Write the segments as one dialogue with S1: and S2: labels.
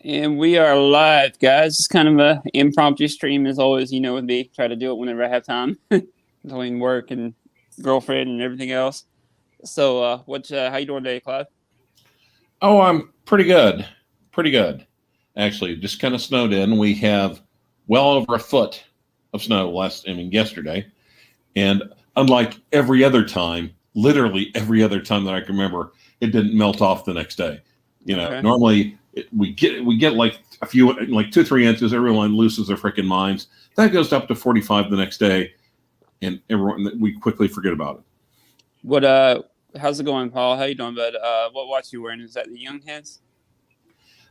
S1: And we are live, guys. It's kind of a impromptu stream as always, with me. Try to do it whenever I have time between work and girlfriend and everything else. So, how you doing today, Clyve?
S2: Oh, I'm pretty good. Pretty good. Actually, just kind of snowed in. We have well over a foot of snow yesterday. And unlike every other time, literally every other time that I can remember, it didn't melt off the next day.
S1: Okay.
S2: Normally we get like a few, like 2-3 inches. Everyone loses their freaking minds. That goes up to 45 the next day, and we quickly forget about it.
S1: How's it going, Paul? How you doing, bud? What watch you wearing? Is that the Young Heads?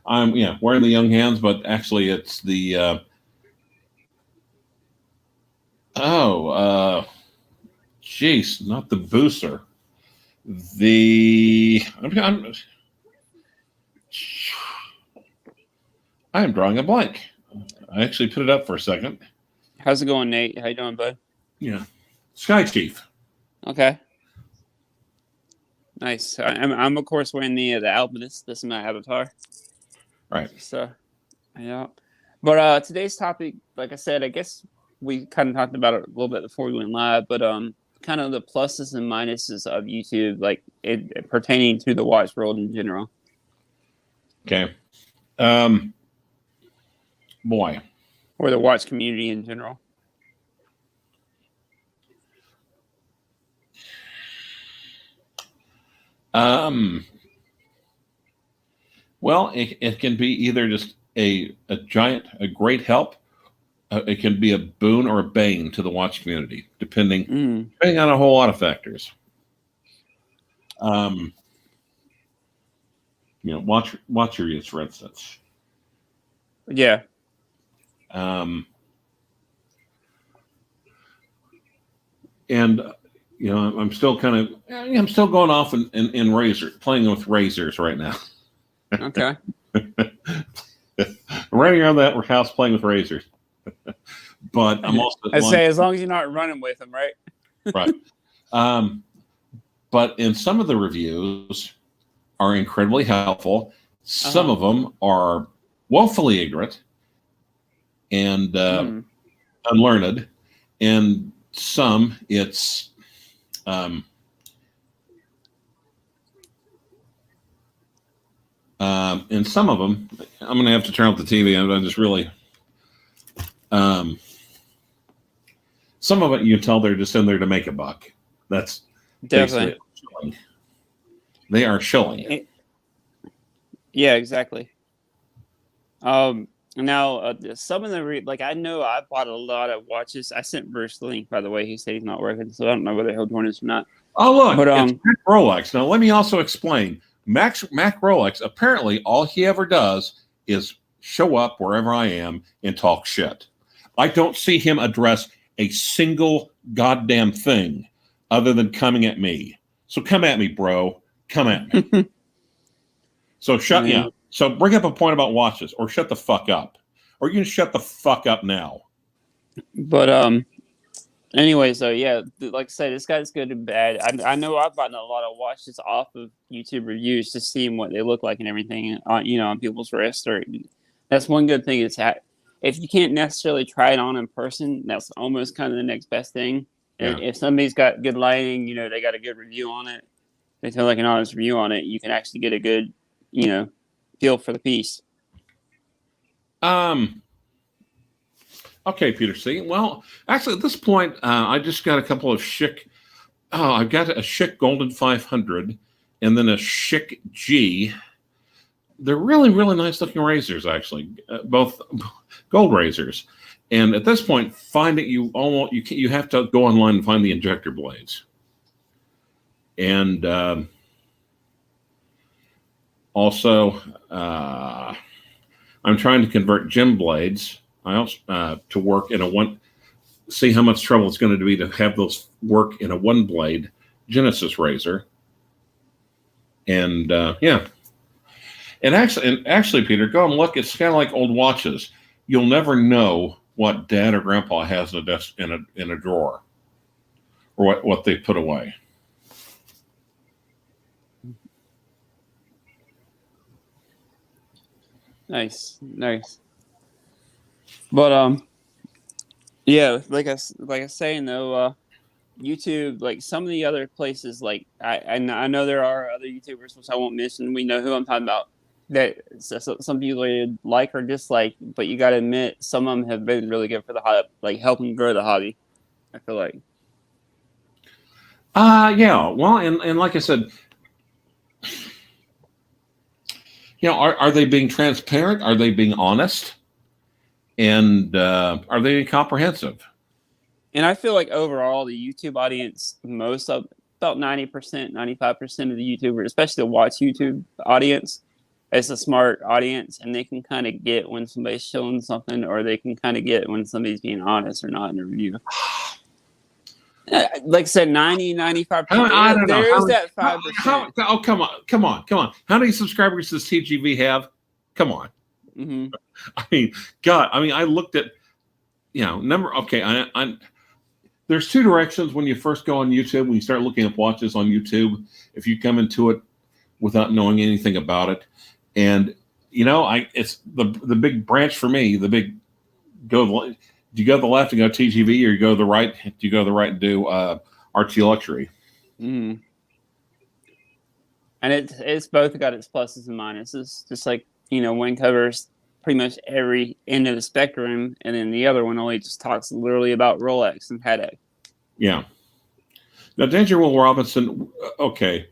S2: I'm wearing the Young Hands, but actually it's the jeez, not the Booster. I am drawing a blank. I actually put it up for a second.
S1: How's it going, Nate? How you doing, bud?
S2: Yeah, Sky Chief.
S1: Okay. Nice. I'm of course wearing the album. This is my avatar.
S2: Right.
S1: So, yeah. But today's topic, like I said, I guess we kind of talked about it a little bit before we went live. But kind of the pluses and minuses of YouTube, like it pertaining to the watch world in general.
S2: Okay. Boy.
S1: Or the watch community in general.
S2: Well, it can be either just a great help. It can be a boon or a bane to the watch community, depending on a whole lot of factors. Watch your use, for instance.
S1: Yeah.
S2: And I'm still I'm still going off in playing with razors right now.
S1: Okay.
S2: Running around that house playing with razors. But I'm also
S1: say as long as you're not running with them, right?
S2: Right. But in some of the reviews are incredibly helpful. Some of them are woefully ignorant and unlearned, and some it's and some of them, I'm going to have to turn off the TV. I'm just really, some of it you can tell they're just in there to make a buck. That's
S1: definitely.
S2: They are shilling.
S1: Yeah, exactly. Now some of the I know I bought a lot of watches. I sent Bruce the link, by the way. He said he's not working, so I don't know whether he'll join us or not.
S2: Oh, look, but it's Mac Rolex. Now let me also explain. Mac Rolex, apparently all he ever does is show up wherever I am and talk shit. I don't see him address a single goddamn thing other than coming at me. So come at me, bro. Come at me. So So bring up a point about watches, or shut the fuck up. Or you can shut the fuck up now.
S1: But anyway, so yeah, like I said, this guy's good and bad. I know I've gotten a lot of watches off of YouTube reviews, just seeing what they look like and everything on people's wrists. That's one good thing is if you can't necessarily try it on in person, that's almost kind of the next best thing. Yeah. If somebody's got good lighting, they got a good review on it, they feel like an honest review on it, you can actually get a good, feel for the piece.
S2: Okay, Peter C. Well, actually, at this point, I just got a couple of chic. Oh, I've got a chic Golden 500 and then a chic G. They're really, really nice looking razors, actually, both gold razors. And at this point, you have to go online and find the injector blades. And also, I'm trying to convert gem blades. I also to work in see how much trouble it's going to be to have those work in a one blade Genesis razor. And and actually, Peter, go and look. It's kind of like old watches. You'll never know what Dad or Grandpa has in a desk in a drawer, or what they put away.
S1: Nice. But yeah, like I was saying though, YouTube, like some of the other places, like I know there are other YouTubers which I won't mention. We know who I'm talking about. That some people like or dislike, but you got to admit some of them have been really good for the hobby, like helping grow the hobby. I feel like.
S2: Yeah. Well, and like I said, are they being transparent? Are they being honest? And are they comprehensive?
S1: And I feel like overall, the YouTube audience, most of about 90%, 95% of the YouTubers, especially the watch YouTube audience, it's a smart audience, and they can kind of get when somebody's showing something, or they can kind of get when somebody's being honest or not in a review. Like I said, 90, 95%.
S2: I don't know.
S1: There is that 5%.
S2: Oh, come on. How many subscribers does TGV have? Come on.
S1: Mm-hmm.
S2: I mean, God. I mean, I looked at number. Okay, there's two directions when you first go on YouTube. When you start looking up watches on YouTube, if you come into it without knowing anything about it, and it's the big branch for me. The big do you go to the left and go TGV, or you go to the right? Do you go to the right and do RT Luxury?
S1: Mm. And it's both got its pluses and minuses. Just like one covers pretty much every end of the spectrum, and then the other one only just talks literally about Rolex and Patek.
S2: Yeah. Now, Danger Will Robinson. Okay,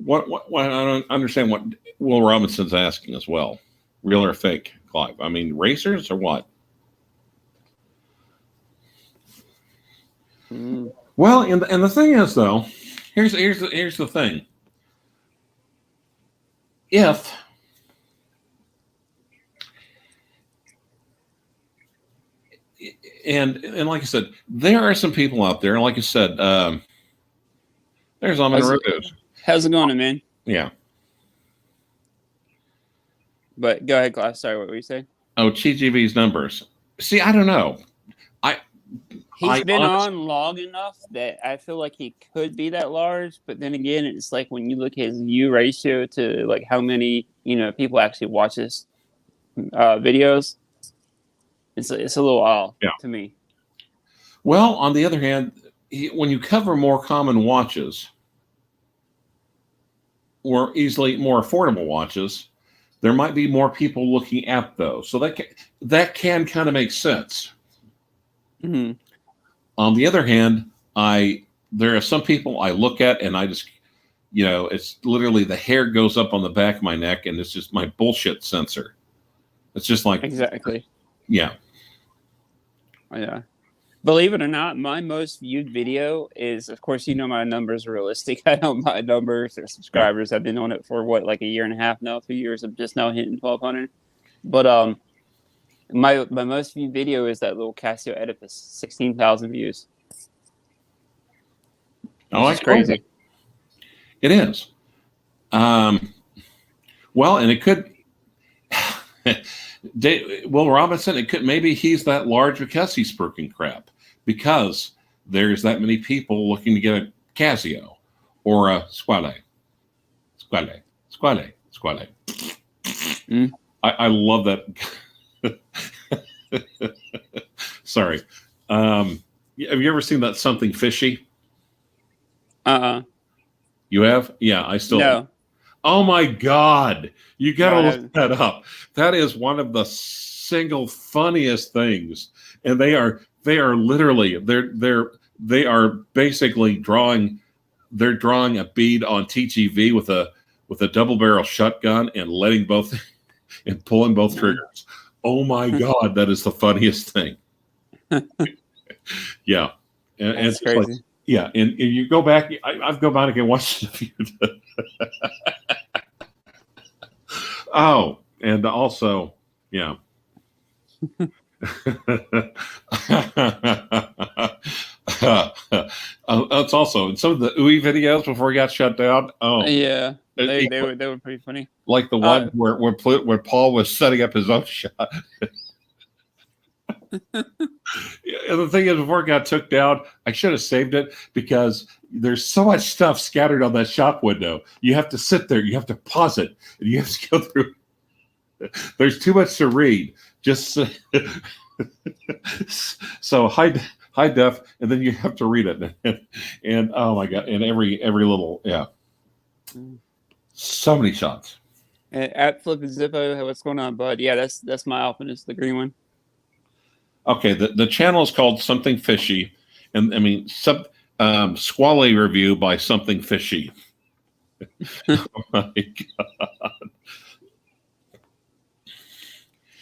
S2: what I don't understand what Will Robinson's asking as well. Real or fake, Clyve? I mean, racers or what?
S1: Mm.
S2: Well, and the thing is, though, here's the thing. If and like I said, there are some people out there. Like I said, there's Amin Rudus.
S1: How's it going, man?
S2: Yeah.
S1: But go ahead, Clyve. Sorry, what were you saying?
S2: Oh, TGV's numbers. See, I don't know.
S1: He's been on long enough that I feel like he could be that large, but then again, it's like when you look at his view ratio to like how many people actually watch his videos, it's a little off to me.
S2: Well, on the other hand, when you cover more common watches or easily more affordable watches, there might be more people looking at those. So that can kind of make sense.
S1: Mm-hmm.
S2: On the other hand, there are some people I look at and I just, it's literally the hair goes up on the back of my neck and it's just my bullshit sensor. It's just like
S1: exactly.
S2: Yeah.
S1: Yeah. Believe it or not, my most viewed video is, of course, my numbers are realistic. I know my numbers or subscribers. I've been on it for like a year and a half now, 2 years. I'm just now hitting 1,200. But my most viewed video is that little Casio Oedipus, 16,000 views.
S2: Oh,
S1: that's crazy.
S2: It is. Well, and it could. Will Robinson, it could, maybe he's that large because he's spurking crap, because there's that many people looking to get a Casio or a Squale.
S1: Mm.
S2: I love that. Sorry. Have you ever seen that Something Fishy? You have? Yeah, I still.
S1: No.
S2: Oh my God. You got to look that up. That is one of the single funniest things. And they are literally, they are basically drawing a bead on TGV with a double barrel shotgun and letting both and pulling both triggers. Oh my God, that is the funniest thing. Yeah. And
S1: it's crazy.
S2: Like, yeah, and you go back. I've gone back and watched it a few times. Oh, and also, yeah. That's also in some of the UI videos before we got shut down. Oh,
S1: yeah, they were pretty funny.
S2: Like the one where Paul was setting up his own shot. And the thing is, before it got took down, I should have saved it because there's so much stuff scattered on that shop window. You have to sit there, you have to pause it, and you have to go through. There's too much to read. Just so high def, and then you have to read it, and oh my god, and every little so many shots.
S1: At Flip and Zippo, what's going on, bud? Yeah, that's my outfit. It's the green one.
S2: Okay, the channel is called Something Fishy, and I mean Squally review by Something Fishy. Oh my god!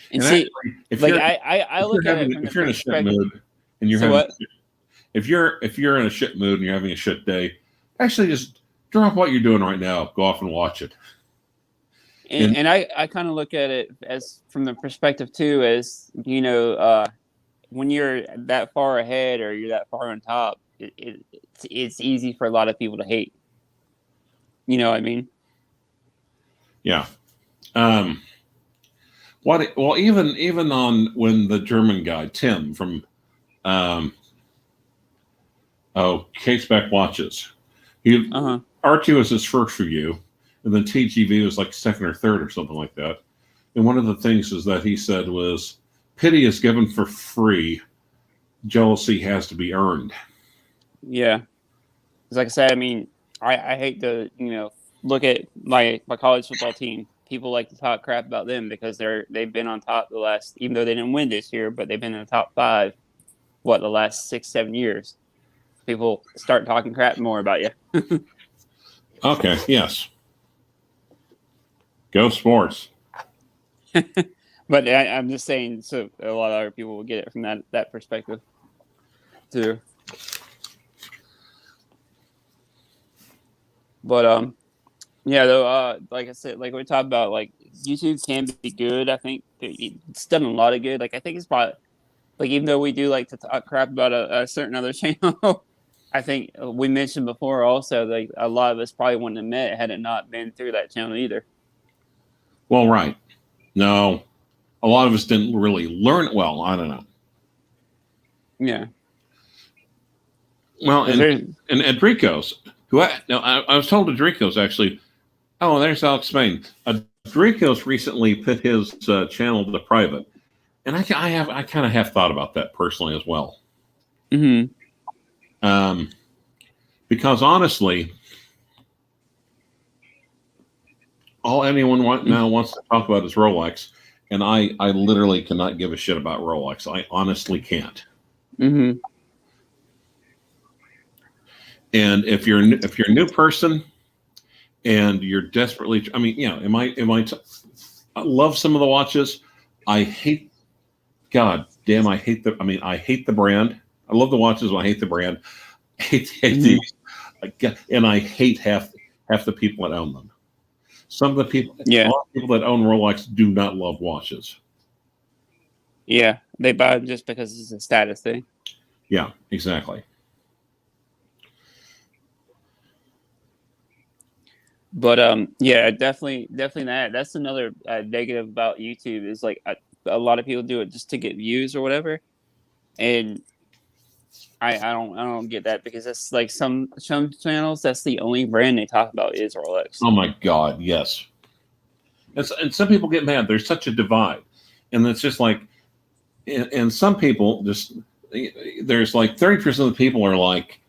S1: And see,
S2: actually, if
S1: like
S2: you're
S1: I look at it from
S2: if
S1: the
S2: you're in a shit mood and you're
S1: so
S2: having
S1: what?
S2: if you're in a shit mood and you're having a shit day, actually just drop what you're doing right now, go off and watch it.
S1: And I kind of look at it as from the perspective too, as you know, when you're that far ahead or you're that far on top, it's easy for a lot of people to hate. You know what I mean?
S2: Yeah. Well, even on when the German guy Tim from Caseback Watches, R2 was his first review, and then TGV was like second or third or something like that. And one of the things is that he said was, "Pity is given for free, jealousy has to be earned."
S1: Yeah, because like I said, I mean, I hate to look at my college football team. People like to talk crap about them because they've been on top the last, even though they didn't win this year, but they've been in the top 5, the last 6-7 years. People start talking crap more about you.
S2: Okay. Yes. Go sports.
S1: But I'm just saying, so a lot of other people will get it from that perspective too. But yeah, though, like I said, like we talked about, like YouTube can be good. I think it's done a lot of good. Like I think it's probably, like, even though we do like to talk crap about a certain other channel, I think we mentioned before also, like a lot of us probably wouldn't have met had it not been through that channel either.
S2: Well, right. No, a lot of us didn't really learn. Well, I don't know.
S1: Yeah.
S2: Well, and Adrico's, who I was told Adrico's actually. Oh, there's Alex Spain. Adrico's recently put his channel to private, and I kind of have thought about that personally as well.
S1: Mm-hmm.
S2: Because honestly, all anyone now wants to talk about is Rolex, and I literally cannot give a shit about Rolex. I honestly can't.
S1: Mm-hmm.
S2: And if you're a new person and you're desperately, I mean, I love some of the watches. I hate, God damn, I hate the brand. I love the watches, but I hate the brand. I hate these, and I hate half the people that own them. Some of the people, a lot of people that own Rolex do not love watches.
S1: Yeah, they buy them just because it's a status thing.
S2: Yeah, exactly.
S1: But yeah, definitely that's another negative about YouTube is like a lot of people do it just to get views or whatever, and I don't get that, because that's like some channels, that's the only brand they talk about is Rolex.
S2: Oh my God, yes. And some people get mad. There's such a divide, and it's just like, and some people just, there's like 30% of the people are like,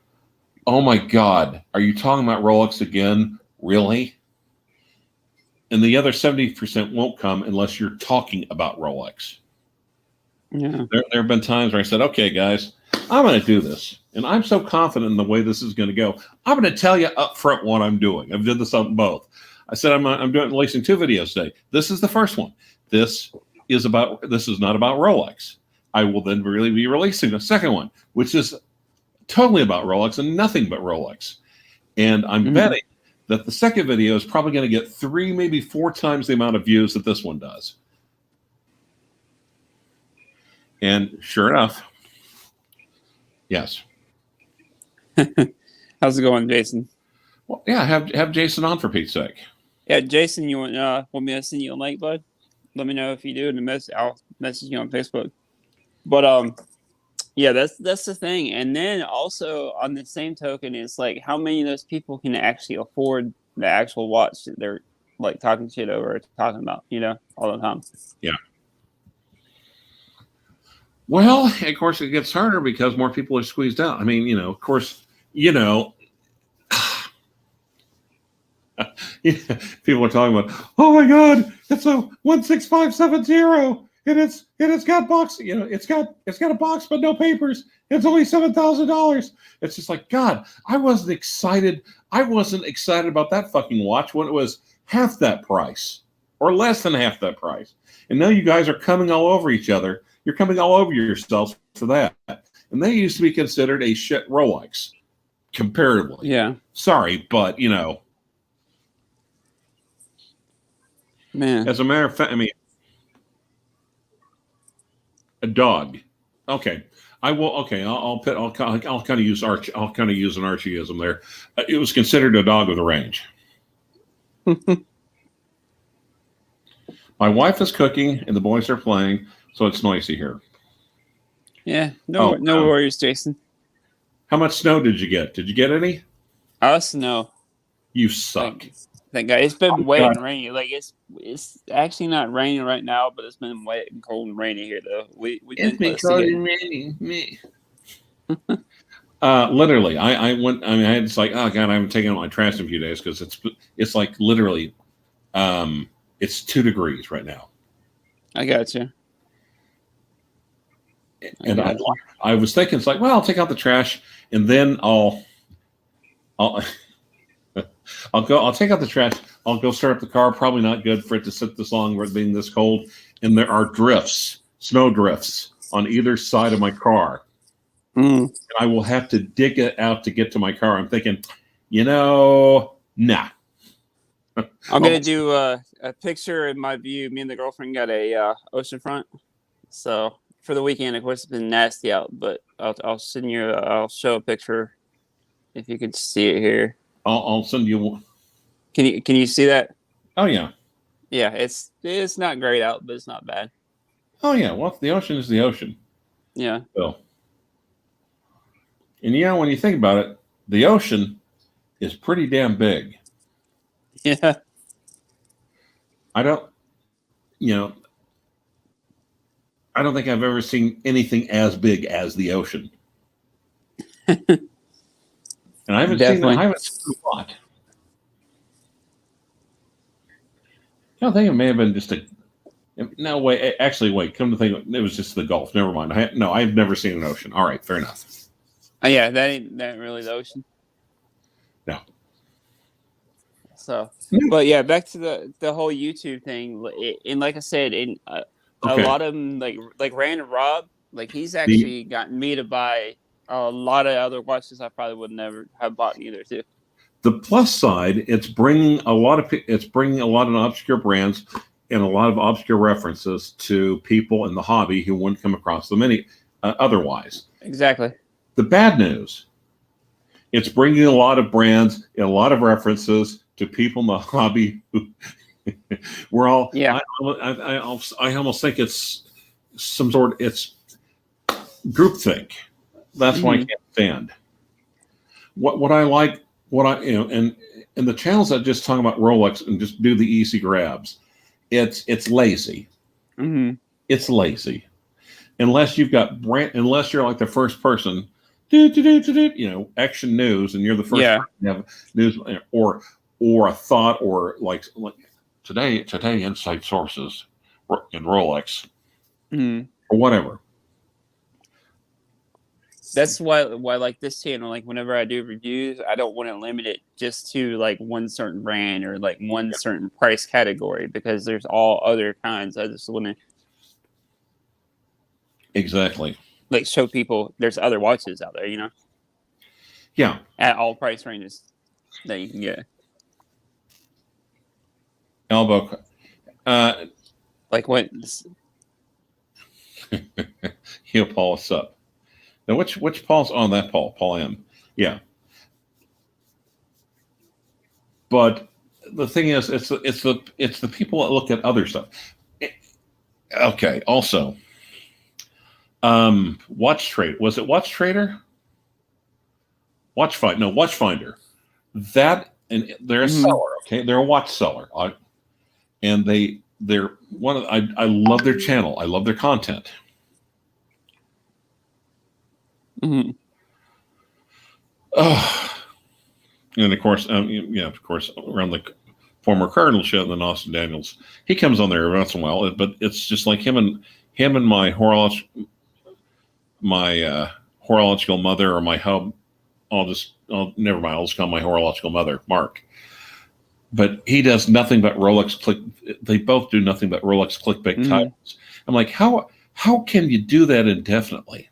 S2: "Oh my God, are you talking about Rolex again? Really?" And the other 70% won't come unless you're talking about Rolex.
S1: Yeah.
S2: There have been times where I said, "Okay, guys, I'm going to do this, and I'm so confident in the way this is going to go. I'm going to tell you up front what I'm doing." I've did this on both. I said I'm releasing 2 videos today. This is the first one. This is not about Rolex. I will then really be releasing the second one, which is totally about Rolex and nothing but Rolex. And I'm betting that the second video is probably going to get 3, maybe 4 times the amount of views that this one does. And sure enough, yes.
S1: How's it going, Jason?
S2: Well, yeah, have Jason on for Pete's sake.
S1: Yeah, Jason, you want me to send you a link, bud? Let me know if you do, and I'll message you on Facebook. But yeah, that's the thing. And then also on the same token, it's like, how many of those people can actually afford the actual watch that like talking shit over or talking about, all the time.
S2: Yeah. Well, of course, it gets harder because more people are squeezed out. I mean, of course, people are talking about, oh my God, it's a 16570, and it's got box, it's got a box but no papers. It's only $7,000. It's just like, God, I wasn't excited about that fucking watch when it was half that price or less than half that price. And now you guys are coming all over each other. You're coming all over yourselves for that. And they used to be considered a shit Rolex comparatively.
S1: Yeah.
S2: Sorry, but
S1: man.
S2: As a matter of fact, I mean, a dog. Okay, I will. Okay, I'll kind of use an Archieism there. It was considered a dog with a range. My wife is cooking and the boys are playing, so it's noisy here.
S1: Yeah, no worries, Jason.
S2: How much snow did you get? Did you get any?
S1: Snow.
S2: You suck.
S1: Thank God. It's been wet and rainy. Like it's actually not raining right now, but it's been wet and cold and rainy here though. It's been cold and rainy. Me.
S2: Literally, I went. I mean, it's like, oh God, I haven't taken out my trash in a few days because it's like literally, it's 2 degrees right now.
S1: I got you.
S2: And I was thinking, it's like, well, I'll take out the trash and then I'll take out the trash. I'll go start up the car. Probably not good for it to sit this long with it being this cold. And there are snow drifts on either side of my car. And I will have to dig it out to get to my car. I'm thinking, nah.
S1: I'm going to do a picture in my view. Me and the girlfriend got a oceanfront. So for the weekend, of course, it's been nasty out, but I'll send you, I'll show a picture if you could see it here.
S2: I'll send you one.
S1: Can you see that?
S2: Oh yeah.
S1: Yeah, it's not great out, but it's not bad.
S2: Oh yeah. Well, the ocean is the ocean.
S1: Yeah.
S2: So, and when you think about it, the ocean is pretty damn big.
S1: Yeah.
S2: I don't think I've ever seen anything as big as the ocean. And I haven't seen a lot. I think it may have been just no, wait. Actually, wait. Come to think, it was just the Gulf. Never mind. I've never seen an ocean. All right, fair enough.
S1: Yeah, that ain't really the ocean.
S2: No.
S1: So, but yeah, back to the whole YouTube thing. And like I said, a lot of them, like Random Rob, like he's actually gotten me to buy a lot of other watches I probably would never have bought either too.
S2: The plus side, it's bringing a lot of obscure brands and a lot of obscure references to people in the hobby who wouldn't come across them otherwise.
S1: Exactly.
S2: The bad news, it's bringing a lot of brands and a lot of references to people in the hobby who we're all.
S1: Yeah.
S2: I almost think it's it's groupthink. That's why I can't stand. What I like. And the channels that just talk about Rolex and just do the easy grabs, it's lazy.
S1: Mm-hmm.
S2: It's lazy. Unless you're like the first person, action news, and you're the first person to have news or a thought or like today inside sources in Rolex or whatever.
S1: That's why like this channel, like whenever I do reviews, I don't want to limit it just to like one certain brand or like one certain price category because there's all other kinds. I just want to
S2: exactly
S1: like show people there's other watches out there,
S2: Yeah.
S1: At all price ranges that you can get.
S2: Elbow.
S1: Like what?
S2: He'll Paul us up. Now, which Paul's on that Paul? Paul M. Yeah. But the thing is, it's the people that look at other stuff. Okay. Also, Watch Trade. Was it Watch Trader? Watchfinder. That and they're a seller. Okay, they're a watch seller. and they're one of I love their channel. I love their content.
S1: Mm-hmm.
S2: Oh, and of course, of course, around the former Cardinal show, then Austin Daniels, he comes on there every once in a while, but it's just like him and my horological mother, or my hub. Never mind. I'll just call my horological mother, Mark. But he does nothing but Rolex click. They both do nothing but Rolex clickbait titles. I'm like, how can you do that indefinitely?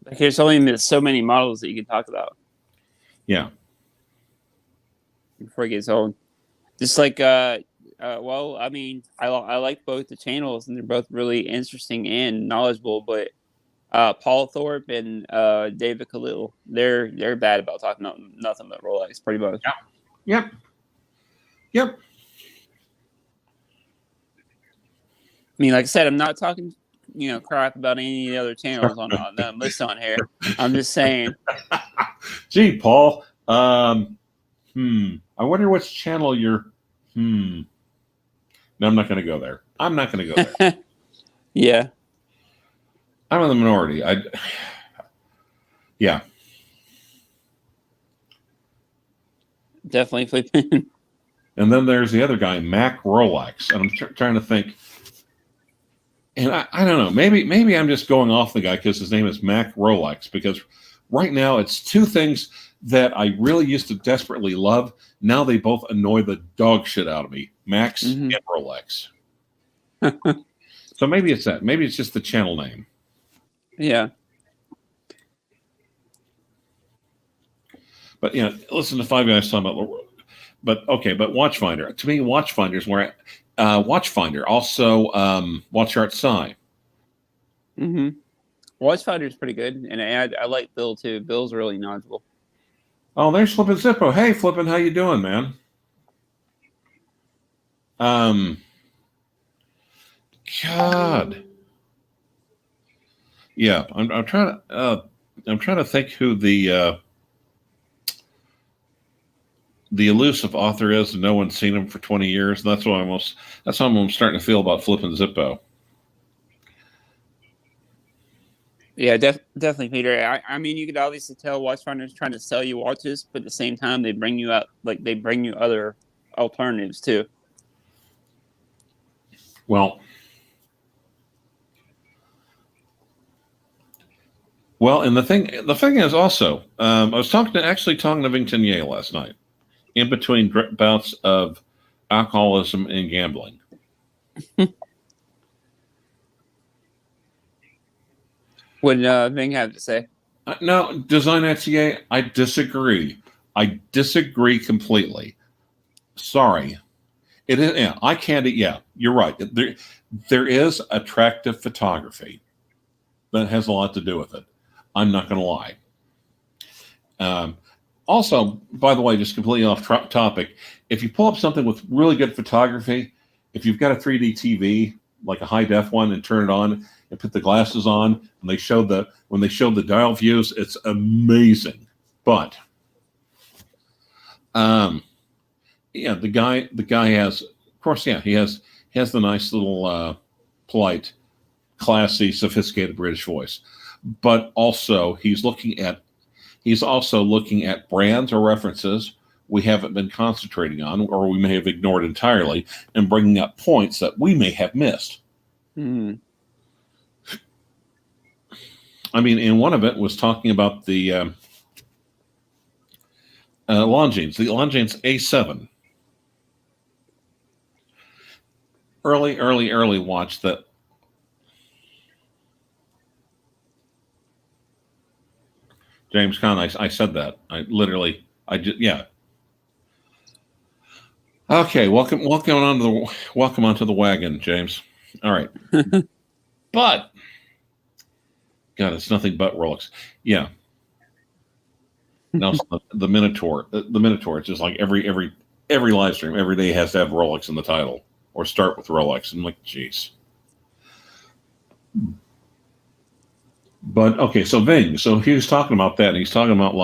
S1: Like, there's only so many models that you can talk about.
S2: Yeah.
S1: Before it gets old. Just like, well, I mean, I like both the channels, and they're both really interesting and knowledgeable. But Paul Thorpe and David Khalil, they're bad about talking about nothing but Rolex, pretty much.
S2: Yeah. Yep.
S1: I mean, like I said, I'm not talking, crap about any of the other channels on the list on here. I'm just saying.
S2: Gee, Paul. I wonder which channel you're. No, I'm not going to go there. I'm not going to go there.
S1: Yeah.
S2: I'm in the minority. Yeah.
S1: Definitely flipping.
S2: And then there's the other guy, Mac Rolex, and I'm trying to think. And I don't know. Maybe I'm just going off the guy because his name is Mac Rolex. Because right now it's two things that I really used to desperately love. Now they both annoy the dog shit out of me. Max and Rolex. So maybe it's that. Maybe it's just the channel name.
S1: Yeah.
S2: But listen to five guys talking about. But Watchfinder, to me, Watchfinder is where Watchfinder, also Watch Art Psi.
S1: Mm-hmm. Watchfinder is pretty good, and I like Bill too. Bill's really knowledgeable.
S2: Oh, there's Flippin' Zippo. Hey, Flippin', how you doing, man? God. Yeah, I'm trying to think who the elusive author is, and no one's seen him for 20 years. And that's how I'm starting to feel about Flippin' Zippo.
S1: Yeah, definitely, Peter. I mean, you could obviously tell Watchfinder's trying to sell you watches, but at the same time, they bring you other alternatives too.
S2: Well, and the thing is also, I was talking to Vington Ye last night, in between bouts of alcoholism and gambling.
S1: What did Ving have to say?
S2: No, Design HCA, I disagree. I disagree completely. Sorry. It is. Yeah, I can't. Yeah, you're right. There is attractive photography that has a lot to do with it. I'm not going to lie. Also, by the way, just completely off topic, if you pull up something with really good photography, if you've got a 3D TV, like a high def one, and turn it on and put the glasses on, and when they show the dial views, it's amazing. But the guy has, of course, he has the nice little polite, classy, sophisticated British voice, but also he's also looking at brands or references we haven't been concentrating on, or we may have ignored entirely, and bringing up points that we may have missed.
S1: Mm-hmm.
S2: I mean, and one of it was talking about the Longines, the Longines A7. Early watch that. James Conn, I said that. Yeah. Okay, welcome onto the wagon, James. All right. But God, it's nothing but Rolex. Yeah. Now the Minotaur. The Minotaur. It's just like every live stream every day has to have Rolex in the title or start with Rolex. I'm like, geez. But okay, so Ving. So he was talking about that, and he's talking about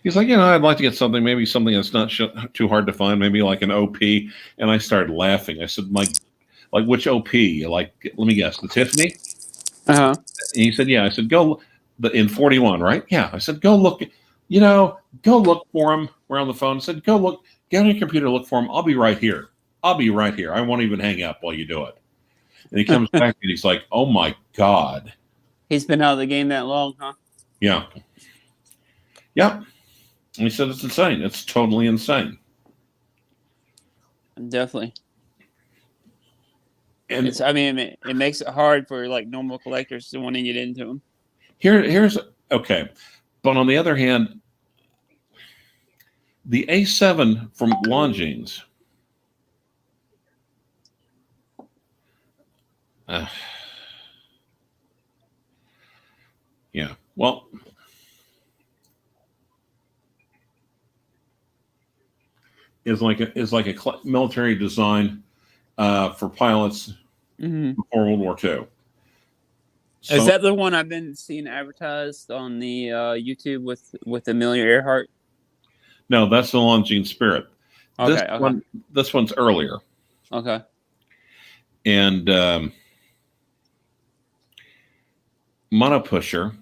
S2: He's like, I'd like to get something, maybe something that's not too hard to find, maybe like an OP. And I started laughing. I said, like which OP? Like, let me guess, the Tiffany?
S1: Uh-huh.
S2: And he said, yeah. I said, go in 41, right? Yeah. I said, go look, go look for him. We're on the phone. I said, go look, get on your computer, look for him. I'll be right here. I'll be right here. I won't even hang up while you do it. And he comes back and he's like, oh my God.
S1: He's been out of the game that long, huh?
S2: Yeah. Yeah. And he said, it's insane. It's totally insane.
S1: Definitely.
S2: And
S1: it makes it hard for like normal collectors to want to get into them.
S2: Here's okay. But on the other hand, the A7 from Longines. Yeah. Well, is like a military design for pilots before World War II. So,
S1: is that the one I've been seeing advertised on the YouTube with Amelia Earhart?
S2: No, that's the Longines Spirit.
S1: Okay,
S2: this one's earlier.
S1: Okay.
S2: And monopusher.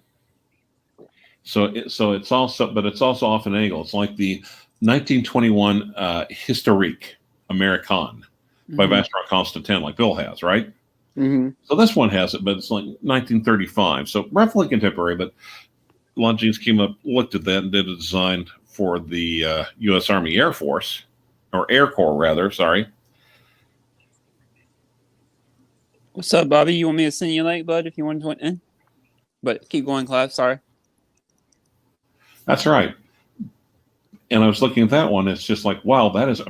S2: So it's also off an angle. It's like the 1921 Historique American by Vacheron Constantin, like Bill has, right?
S1: Mm-hmm.
S2: So this one has it, but it's like 1935. So roughly contemporary, but Longines came up, looked at that, and did a design for the U.S. Army Air Force, or Air Corps, rather, sorry.
S1: What's up, Bobby? You want me to send you a link, bud, if you want to join in? But keep going, Clyve. Sorry.
S2: That's right. And I was looking at that one. It's just like, wow, that is,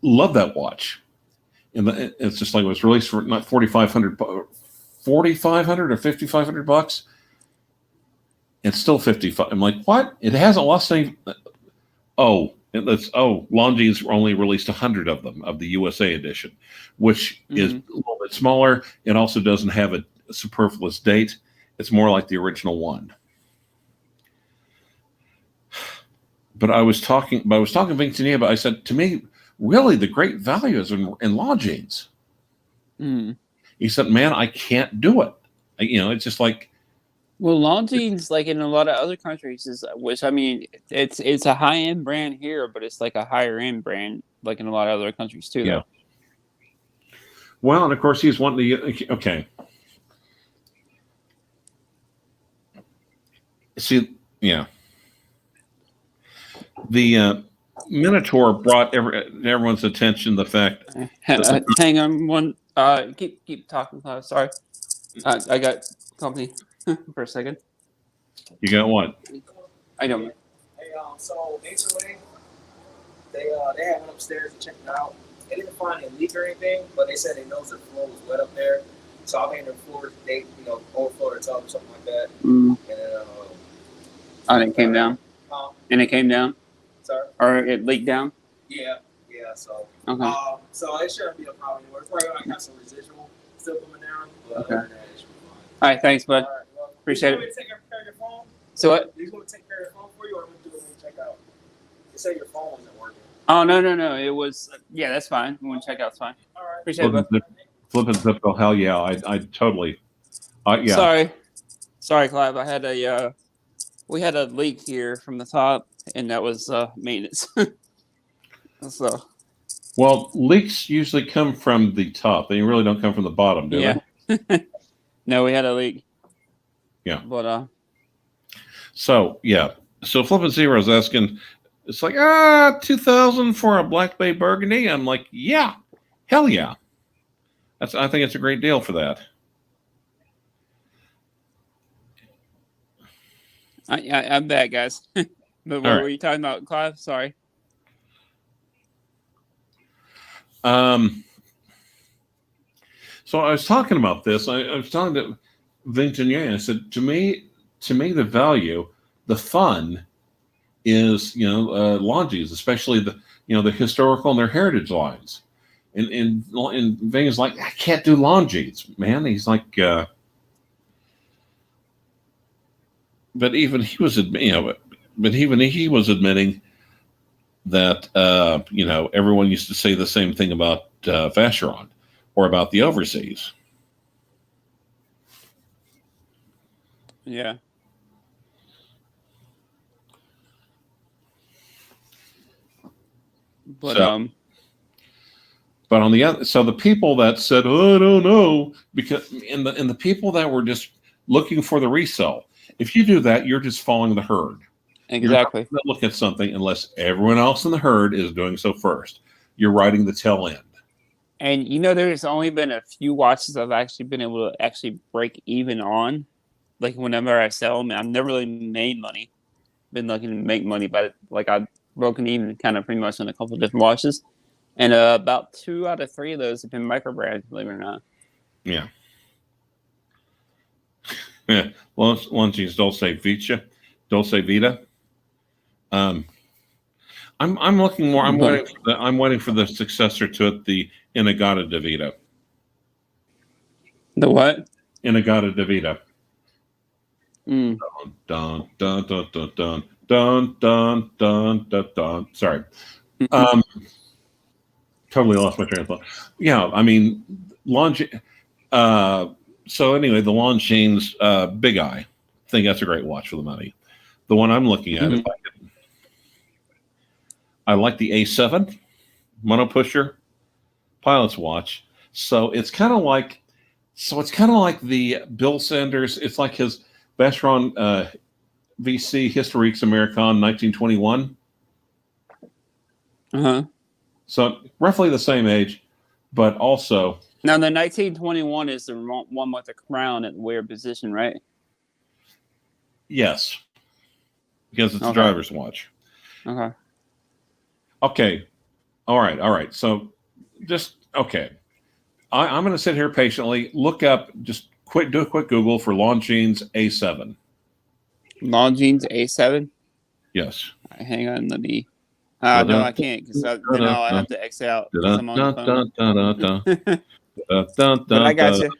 S2: love that watch. And it's just like it was released for not $4,500 or $5,500. It's still $55. I'm like, what? It hasn't lost any. Longines only released 100 of them of the USA edition, which is a little bit smaller. It also doesn't have a superfluous date. It's more like the original one. But I was talking to Vincentia, but I said, to me, really the great value is in Longines. He said, man, I can't do it. It's just like.
S1: Well, Longines, like in a lot of other countries, it's a high-end brand here, but it's like a higher-end brand, like in a lot of other countries too, though.
S2: Well, and of course, he's wanting to. Okay. See, yeah. The Minotaur brought everyone's attention the fact.
S1: Hang on one. Keep talking. Sorry, I got company for a second.
S2: You got what?
S1: I don't.
S3: Hey, so HOA, they had went upstairs to check it out. They didn't find any leak or anything, but they said they know the floor was wet up there. So I made their floor, they overflow their tub or something like that. And then,
S1: and it came down. And it came down.
S3: Sorry.
S1: Or it leaked down.
S3: Yeah. So.
S1: Okay.
S3: So it shouldn't be a problem anymore. It's probably gonna have some residual still coming down, but
S1: okay.
S3: Other than that, it should be fine.
S1: All right. Thanks, bud.
S3: All right, well,
S1: appreciate
S3: it. Take care of your phone.
S1: So what?
S3: He's going to take care of your phone for you, or I'm going to do it when you check out. You say your phone wasn't working.
S1: Oh no! It was. Yeah, that's fine. When we check out, it's fine.
S3: All right.
S1: Appreciate it, bud.
S2: Flipping zip. Oh hell yeah! I totally.
S1: Yeah. Sorry, Clive. We had a leak here from the top, and that was maintenance. So.
S2: Well, leaks usually come from the top. They really don't come from the bottom, do
S1: they? No, we had a leak.
S2: Yeah.
S1: But
S2: So Flippin' Zero's asking, it's like 2,000 for a Black Bay Burgundy. I'm like, yeah, hell yeah. I think it's a great deal for that.
S1: I'm back, guys. But what were you talking about, Clive? Sorry.
S2: So I was talking about this. I was talking to Vincentia. I said, to me, the value, the fun is, Longines, especially the historical and their heritage lines. And Ving's like, I can't do Longines, man. He's like, but even he was, but even he was admitting that everyone used to say the same thing about Vacheron or about the overseas.
S1: Yeah. But
S2: But on the other, so the people that said, "Oh, I don't know," because and the people that were just looking for the resell, if you do that, you're just following the herd.
S1: exactly.
S2: You're not going to look at something unless everyone else in the herd is doing so first. You're riding the tail end.
S1: And there's only been a few watches I've actually been able to actually break even on. Like whenever I sell them, I've never really made money. Been looking to make money, but like I've broken even kind of pretty much on a couple of different watches. And about 2 out of 3 of those have been micro brands, believe it or not.
S2: Yeah. Yeah. One is Dulce Vita. I'm looking more. I'm waiting for the successor to it, the Inagata de Vita.
S1: The what?
S2: Inagata de Vita.
S1: Mm.
S2: Dun dun dun dun dun dun dun dun dun dun. Sorry. Totally lost my train of thought. Yeah, I mean, so anyway, the Longines Big Eye. I think that's a great watch for the money. The one I'm looking at, I like the A7 mono pusher pilot's watch. So it's kind of like the Bill Sanders. It's like his Vacheron VC Historiques American 1921. So roughly the same age, but also
S1: now the 1921 is the one with the crown at the weird position, right?
S2: Yes, because it's a driver's watch. Okay. All right. So just okay. I'm going to sit here patiently. Look up. Just do a quick Google for Longines A7.
S1: Longines A7.
S2: Yes.
S1: Hang on, let me. No, I can't because then I have to exit out because I'm on the phone. But I got you.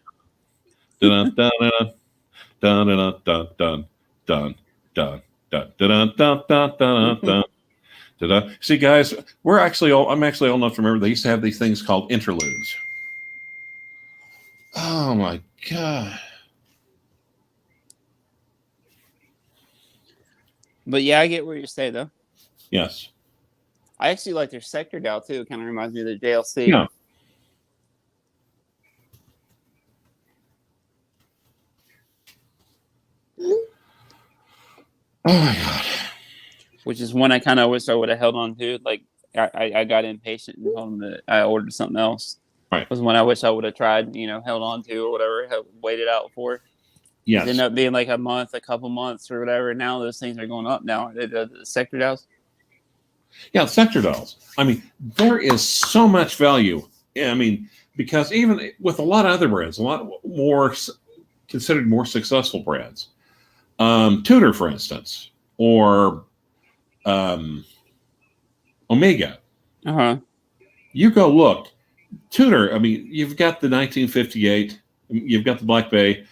S2: See, guys, I'm actually old enough to remember they used to have these things called interludes. Oh my god!
S1: But yeah, I get what you're saying though.
S2: Yes.
S1: I actually like their sector dial too. It kind of reminds me of the JLC.
S2: Yeah. Oh my god.
S1: Which is one I kind of wish I would have held on to. Like I got impatient and told them that I ordered something else.
S2: Right.
S1: Was one I wish I would have tried, held on to or whatever, waited out for.
S2: Yes.
S1: It ended up being like a month, a couple months or whatever. Now those things are going up now. The sector dials.
S2: Yeah, sector dials. I mean, there is so much value. I mean, because even with a lot of other brands, a lot more considered more successful brands, Tudor, for instance, or Omega. You go look. Tudor, I mean, you've got the 1958, you've got the Black Bay,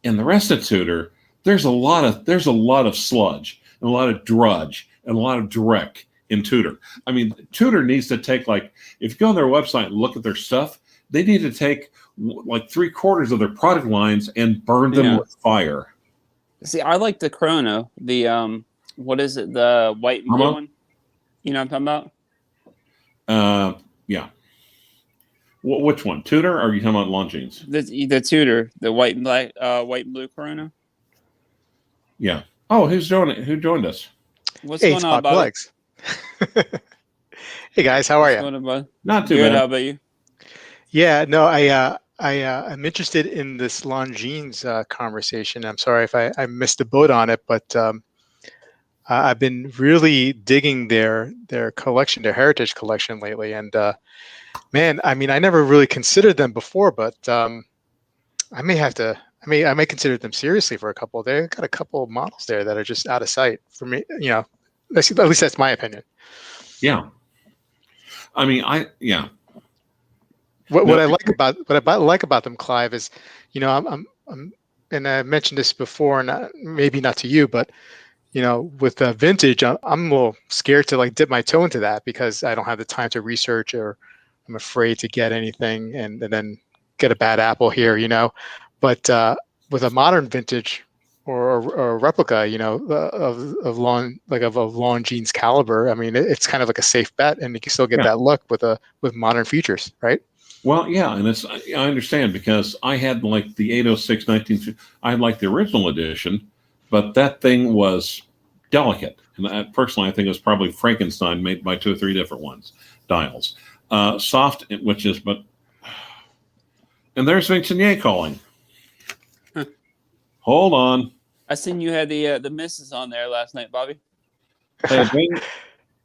S2: and the rest of Tudor, there's a lot of sludge and a lot of drudge and a lot of dreck in Tudor. I mean, Tudor needs to take, like, if you go on their website and look at their stuff, they need to take like 3/4 of their product lines and burn them with fire.
S1: See, I like the Chrono, the what is it, the white and blue one? You know what I'm talking about?
S2: Yeah. Which one, Tudor, or are you talking about Longines?
S1: The Tudor, the white and black, white and blue Corona.
S2: Yeah. Oh, who joined us?
S1: What's going on, Bob?
S4: Hey guys, how are you?
S1: Going on, bud?
S2: Not too
S1: good.
S2: bad.
S1: How about you?
S4: Yeah, no, I'm interested in this Longines conversation. I'm sorry if I missed the boat on it, but I've been really digging their collection, their heritage collection lately, and man, I mean, I never really considered them before, but I may consider them seriously for a couple. They've got a couple of models there that are just out of sight for me. At least that's my opinion.
S2: Yeah. I mean,
S4: What I like about them, Clyve, is, I'm and I mentioned this before, and maybe not to you, but with vintage, I'm a little scared to like dip my toe into that because I don't have the time to research, or I'm afraid to get anything and then get a bad apple here, But with a modern vintage or a replica, of Longines caliber, I mean, it's kind of like a safe bet, and you can still get that look with modern features, right?
S2: Well, yeah, and I understand because I had like the 806 I had like the original edition, but that thing was delicate. And personally, I think it was probably Frankenstein made by 2 or 3 different dials. Soft, but and there's Vincentier calling.
S1: Huh.
S2: Hold on.
S1: I seen you had the misses on there last night, Bobby.
S2: Hey, Bing,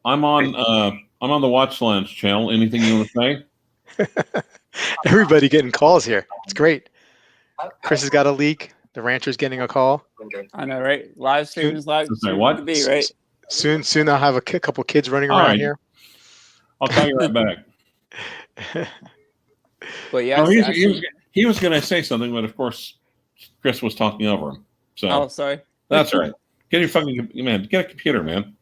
S2: I'm on the Watch Lounge channel. Anything you want to say?
S4: Everybody getting calls here. It's great. Chris has got a leak. The rancher's getting a call.
S1: I know, right? Live stream is live.
S2: What?
S1: To be, right?
S4: Soon I'll have a couple kids running
S2: All
S4: around
S2: right.
S4: here.
S2: I'll call you right back.
S1: But yeah,
S2: No, he was going to say something, but of course, Chris was talking over him. So
S1: oh, sorry.
S2: That's all right. Get your fucking get a computer, man.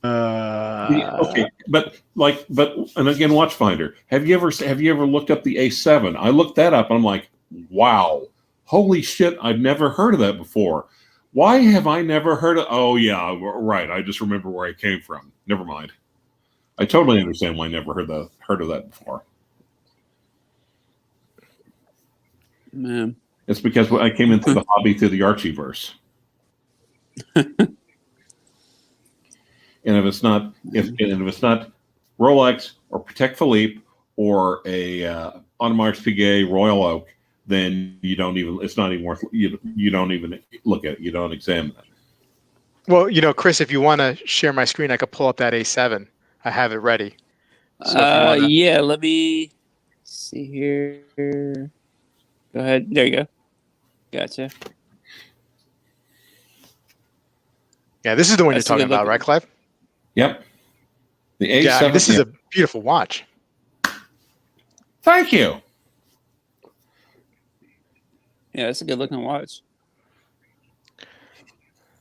S2: Okay, but and again, Watchfinder. Have you ever looked up the A7? I looked that up. And I'm like, wow, holy shit! I've never heard of that before. Why have I never heard of? Oh yeah, right. I just remember where I came from. Never mind. I totally understand why I never heard of that before.
S1: Man,
S2: it's because I came into the hobby through the Archieverse. And if it's not Rolex or Patek Philippe or a Audemars Piguet Royal Oak, then you don't even. It's not even worth. You don't even look at it. You don't examine it.
S4: Well, Chris, if you want to share my screen, I could pull up that A7. I have it ready.
S1: So yeah, let me see here. Go ahead. There you go. Gotcha.
S4: Yeah, this is the one you're talking about, right, Clyve?
S2: Yep. The A7.
S4: Yeah, this is a beautiful watch.
S2: Thank you.
S1: Yeah, it's a good looking watch.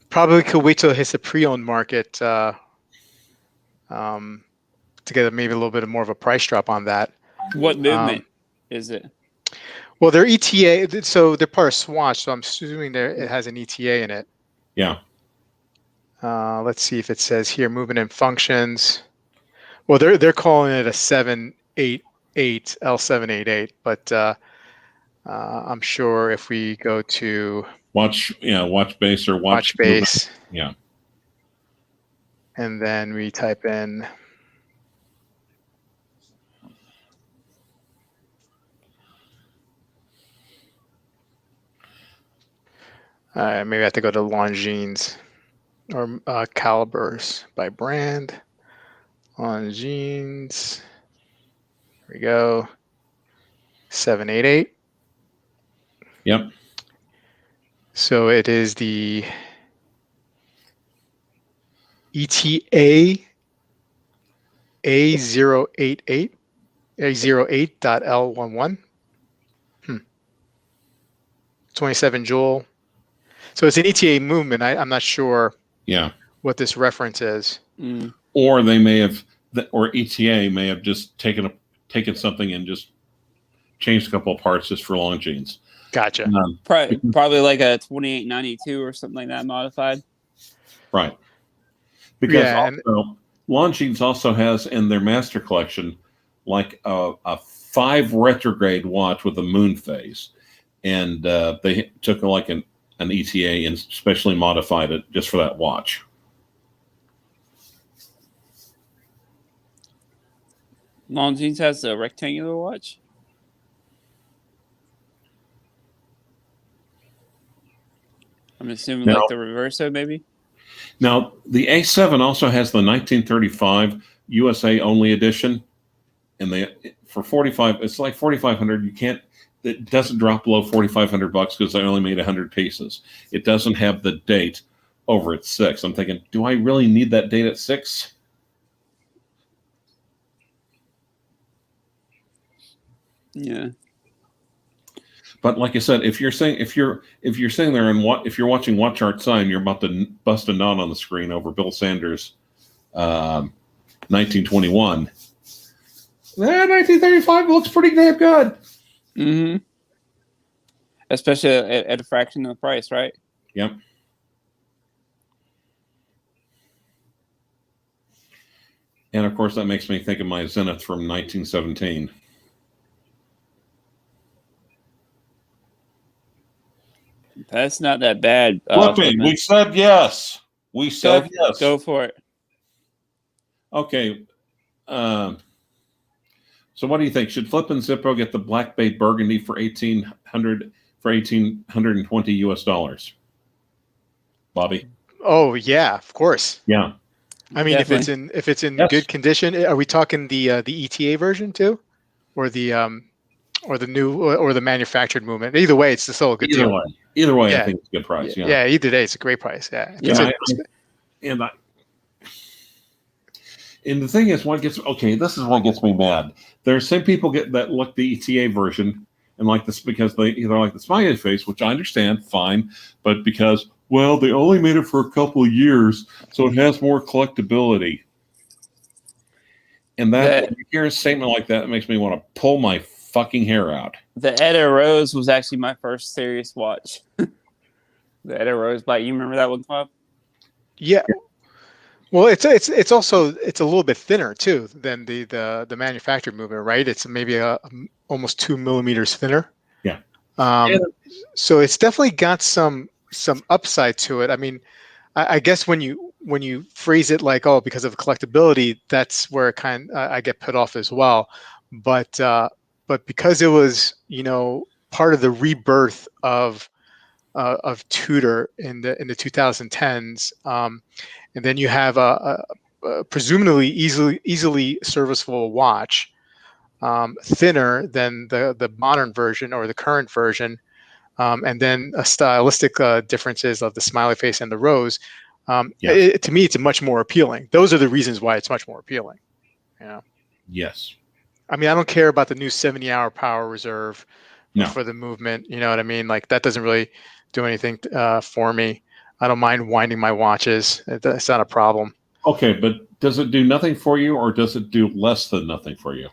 S4: Probably could wait till it hits the pre-owned market to get maybe a little bit more of a price drop on that.
S1: What movement is it?
S4: Well, they're ETA, so they're part of Swatch, so I'm assuming it has an ETA in it.
S2: Yeah.
S4: Let's see if it says here movement and functions. Well, they're calling it a 788 L788, but I'm sure if we go to
S2: watch base or
S4: watch base,
S2: yeah,
S4: and then we type in maybe I have to go to Longines or calibers by brand. Longines. Here we go. 788.
S2: Yep.
S4: So it is the ETA A088 A08.L11. 27 joule. So it's an ETA movement. I'm not sure.
S2: Yeah.
S4: What this reference is.
S2: Or they may have, or ETA may have just taken something and just changed a couple of parts just for Longines.
S4: Gotcha.
S1: Probably like a 2892 or something like that modified.
S2: Right. Because Longines also has in their master collection like a 5 retrograde watch with a moon phase, and they took like an ETA and specially modified it just for that watch.
S1: Longines has a rectangular watch. I'm assuming like the Reverso, maybe.
S2: Now the A7 also has the 1935 USA only edition, and for 45, it's like 4,500. You can't. It doesn't drop below $4,500 because they only made 100 pieces. It doesn't have the date over at 6. I'm thinking, do I really need that date at 6?
S1: Yeah.
S2: But like I said, if you're sitting there and if you're watching Watch Art Sign, you're about to bust a nut on the screen over Bill Sanders' 1921. 1935 looks pretty damn good.
S1: Mm-hmm. Especially at a fraction of the price, right?
S2: Yep. And of course, that makes me think of my Zenith from 1917.
S1: That's not that bad.
S2: Flipping, we said yes. We said yes.
S1: Go for it.
S2: Okay. So what do you think? Should Flip and Zippo get the Black Bay Burgundy for $1,820 US? Bobby?
S4: Oh yeah, of course.
S2: Yeah.
S4: I mean,
S1: Definitely.
S4: if it's in
S2: Yes.
S4: good condition, are we talking the ETA version too, or the new or the manufactured movement? Either way, it's still a good deal.
S2: Either way, I
S4: Yeah.
S2: think it's a good price. Yeah.
S4: Yeah, either day, it's a great price. Yeah. If
S1: Yeah.
S4: it's a-
S2: And the thing is, this is what gets me mad. There's some people that look the ETA version and like this because they either like the smiley face, which I understand, fine, but because, well, they only made it for a couple of years, so it has more collectability. And when you hear a statement like that, it makes me want to pull my fucking hair out.
S1: The Etta Rose was actually my first serious watch. The Etta Rose Black. You remember that one, Clyve?
S4: Yeah. Well, it's also a little bit thinner too than the manufactured movement, right? It's maybe almost 2 millimeters thinner.
S2: Yeah.
S4: So it's definitely got some upside to it. I mean, I guess when you phrase it like, oh, because of collectability, that's where I get put off as well. But because it was, part of the rebirth of Tudor in the 2010s, and then you have a presumably easily serviceable watch, thinner than the modern version or the current version, and then a stylistic differences of the smiley face and the rose. To me, it's much more appealing. Those are the reasons why it's much more appealing.
S2: Yes.
S4: I mean, I don't care about the new 70-hour power reserve
S2: No.
S4: for the movement. You know what I mean? Like that doesn't really do anything for me. I don't mind winding my watches. It's not a problem.
S2: Okay, but does it do nothing for you, or does it do less than nothing for you?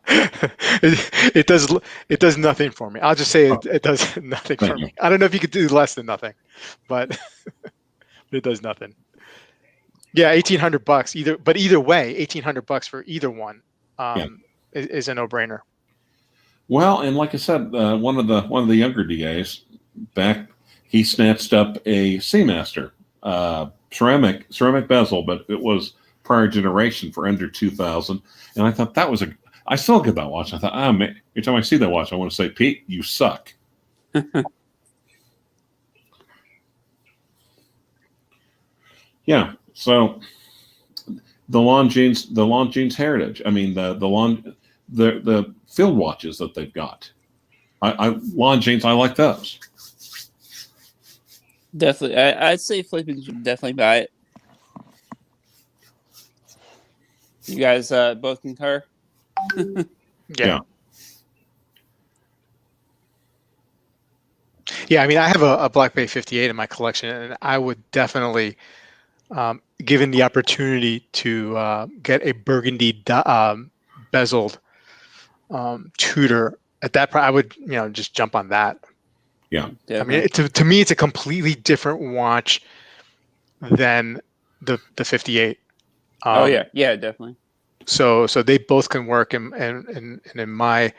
S4: It does nothing for me. I'll just say it does nothing for me. I don't know if you could do less than nothing, but it does nothing. Yeah, $1,800 either way, $1,800 for either one is a no-brainer.
S2: Well, and like I said, one of the younger DAs back, he snatched up a Seamaster ceramic bezel, but it was prior generation for under $2,000, and I thought that was I still get that watch. I thought, man, every time I see that watch, I want to say, Pete, you suck. Yeah. So the Longines heritage. I mean, the field watches that they've got. Longines, I like those.
S1: Definitely, I'd say Flippin should definitely buy it. You guys both concur?
S4: Yeah. Yeah, I mean, I have a Black Bay 58 in my collection, and I would definitely, given the opportunity to get a burgundy bezeled Tudor at that price, I would, just jump on that.
S2: Yeah.
S1: Definitely.
S4: I mean, to me, it's a completely different watch than the 58.
S1: Yeah, definitely.
S4: So they both can work in my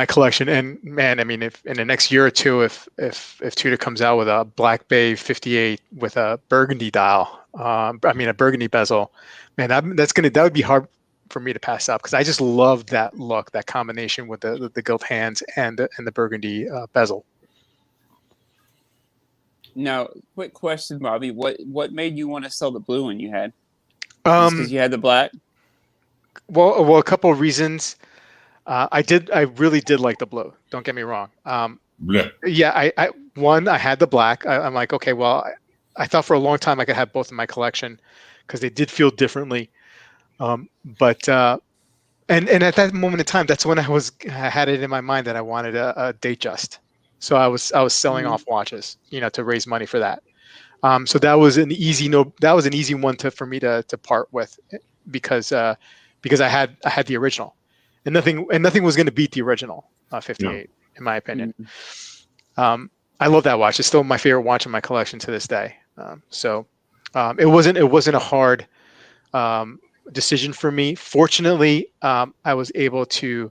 S4: collection. And man, I mean, if in the next year or two, if Tudor comes out with a Black Bay 58 with a burgundy dial, a burgundy bezel, man, that would be hard for me to pass up, because I just love that look, that combination with the gilt hands and the burgundy bezel.
S1: Now, quick question, Bobby. What made you want to sell the blue one you had? Because you had the black?
S4: Well, a couple of reasons. I really did like the blue. Don't get me wrong. Yeah, I had the black. I'm like, okay, well, I thought for a long time I could have both in my collection because they did feel differently. But And at that moment in time, that's when I had it in my mind that I wanted a Datejust. So I was selling off watches, to raise money for that. So that was an easy one for me to part with, because I had the original, and nothing was going to beat the original 58 in my opinion. I love that watch. It's still my favorite watch in my collection to this day. It wasn't a hard decision for me. Fortunately, I was able to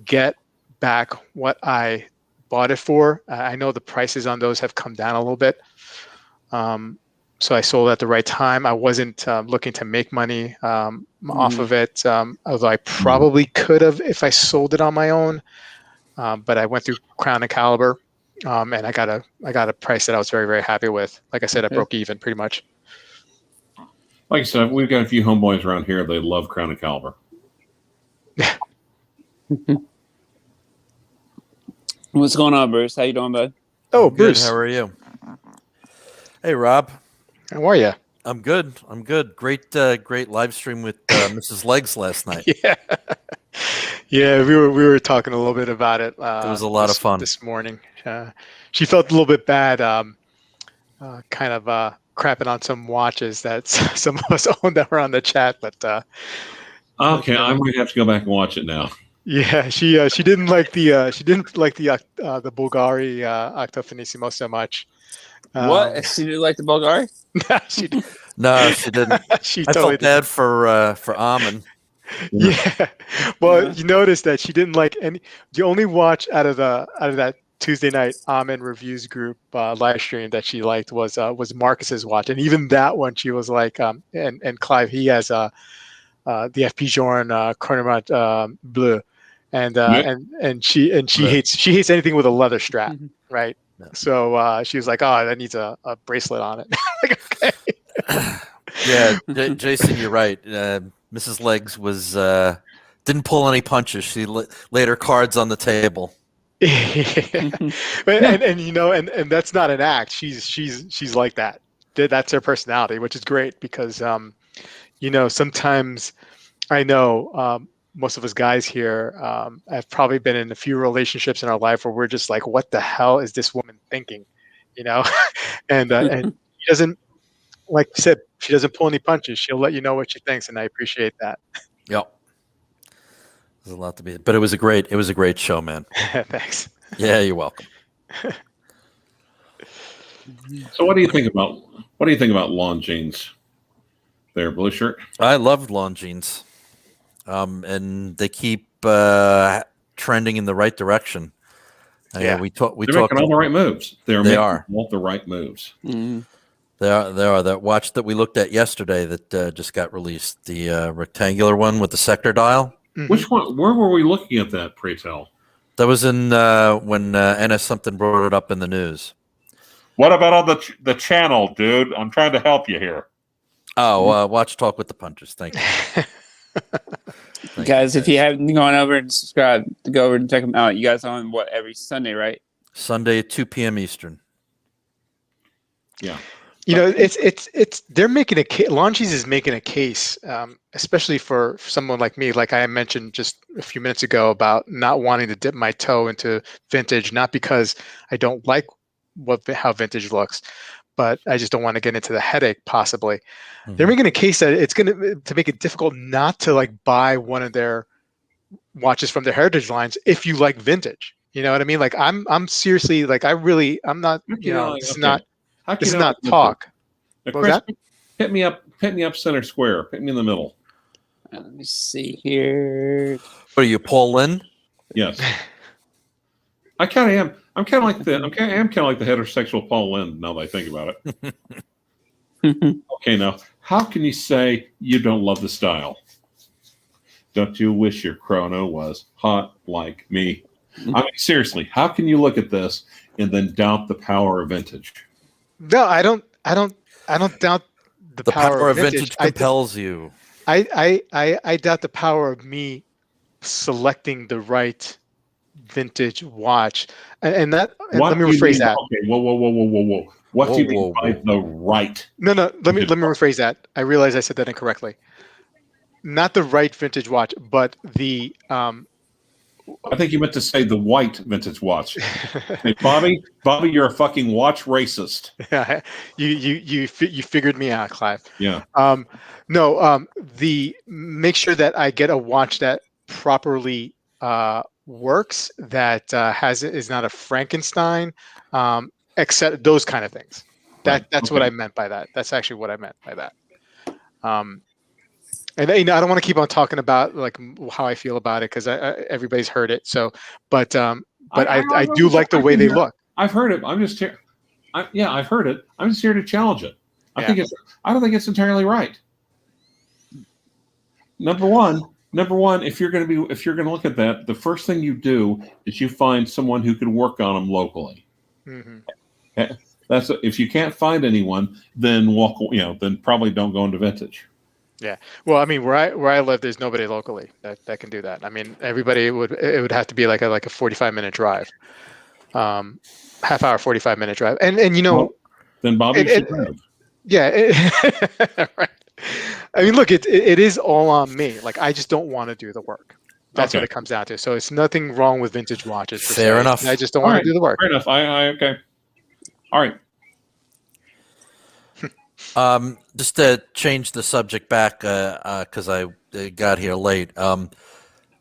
S4: get back what I bought it for. I know the prices on those have come down a little bit. So I sold at the right time. I wasn't looking to make money off of it, although I probably could have if I sold it on my own. But I went through Crown and Caliber, and I got a price that I was very, very happy with. Like I said, I broke even pretty much.
S2: Like I said, we've got a few homeboys around here. They love Crown and Caliber.
S1: What's going on, Bruce? How you doing, bud?
S4: Oh,
S5: Good.
S4: Bruce.
S5: How are you? Hey, Rob.
S4: How are you?
S5: I'm good. Great live stream with Mrs. Legs last night.
S4: Yeah. We were talking a little bit about it. It
S5: was a lot of fun
S4: this morning. She felt a little bit bad, kind of crapping on some watches that some of us owned that were on the chat, but
S2: okay, I might have to go back and watch it now.
S4: Yeah, she didn't like the Bulgari Octo Finissimo so much.
S1: What? She didn't like the Bulgari?
S4: She did.
S5: No, she didn't.
S4: She
S5: I
S4: totally
S5: felt bad for Amon.
S4: Yeah. Well, you noticed that she didn't like any. The only watch out of that Tuesday night Amen reviews group live stream that she liked was Marcus's watch, and even that one she was like, and Clyve, he has the FP Journe Chronomètre Bleu, and she hates anything with a leather strap, right? No. So she was like, oh, that needs a bracelet on it. Like, okay.
S5: Yeah, Jason, you're right. Mrs. Legs didn't pull any punches. She laid her cards on the table.
S4: and that's not an act. She's like that. That's her personality, which is great because sometimes I know most of us guys here have probably been in a few relationships in our life where we're just like, what the hell is this woman thinking? And she doesn't, like you said, she doesn't pull any punches. She'll let you know what she thinks, and I appreciate that.
S5: Yep. There's a lot to be, but it was a great show, man.
S4: Thanks.
S5: Yeah, you're welcome.
S2: So what do you think about Longines there, Blue Shirt?
S5: I loved Longines. And they keep trending in the right direction.
S2: Yeah, they're making all the right moves. They are all the right moves.
S1: Mm-hmm.
S5: They are. That watch that we looked at yesterday that just got released, the rectangular one with the sector dial.
S2: Mm-hmm. Which one? Where were we looking at that? Pray tell.
S5: That was in when NS something brought it up in the news.
S2: What about on the channel, dude? I'm trying to help you here.
S5: Oh, watch Talk with the Punches. Thank you.
S1: Guys, if you haven't gone over and subscribed, go over and check them out. You guys on every Sunday, right?
S5: Sunday at 2 p.m. Eastern.
S2: Yeah.
S4: It's they're making a case. Longines is making a case, especially for someone like me. Like I mentioned just a few minutes ago about not wanting to dip my toe into vintage, not because I don't like how vintage looks, but I just don't want to get into the headache possibly. Mm-hmm. They're making a case that it's going to make it difficult not to like buy one of their watches from their heritage lines if you like vintage. You know what I mean? Like I'm seriously like I'm not. This is not. This is not talk.
S2: Chris, hit me up center square. Hit me in the middle.
S1: Let me see here.
S5: What are you, Paul Lynn?
S2: Yes. I kind of am. I'm kind of like the heterosexual Paul Lynn. Now that I think about it. Okay, now how can you say you don't love the style? Don't you wish your chrono was hot like me? I mean, seriously, how can you look at this and then doubt the power of vintage?
S4: No, I don't doubt the power of vintage.
S5: Compels you.
S4: I doubt the power of me selecting the right vintage watch, and that. And let me rephrase that.
S2: Okay, whoa! What do you mean by the right?
S4: No. Let me rephrase that. I realize I said that incorrectly. not the right vintage watch, but the
S2: I think you meant to say the white vintage watch. Hey, Bobby, you're a fucking watch racist.
S4: Yeah, you figured me out, Clive.
S2: Yeah.
S4: No, the make sure that I get a watch that properly works, that is not a Frankenstein, except those kind of things. That's what I meant by that. That's actually what I meant by that. And I don't want to keep on talking about like how I feel about it because everybody's heard it. So, but I do like the way they look.
S2: I've heard it. I'm just here. I've heard it. I'm just here to challenge it. I don't think it's entirely right. Number one, if you're going to look at that, the first thing you do is you find someone who can work on them locally. Mm-hmm. If you can't find anyone, then then probably don't go into vintage.
S4: Yeah. Well, I mean, where I live, there's nobody locally that can do that. I mean, everybody would have to be like a 45-minute drive, half hour, 45-minute drive. And
S2: then Bobby should have.
S4: Yeah. Right. I mean, look, it is all on me. Like, I just don't want to do the work. That's what it comes down to. So it's nothing wrong with vintage watches.
S5: Fair enough.
S4: I just don't want to do the work.
S2: Fair enough. Okay. All right.
S5: Just to change the subject back, because I got here late. Flip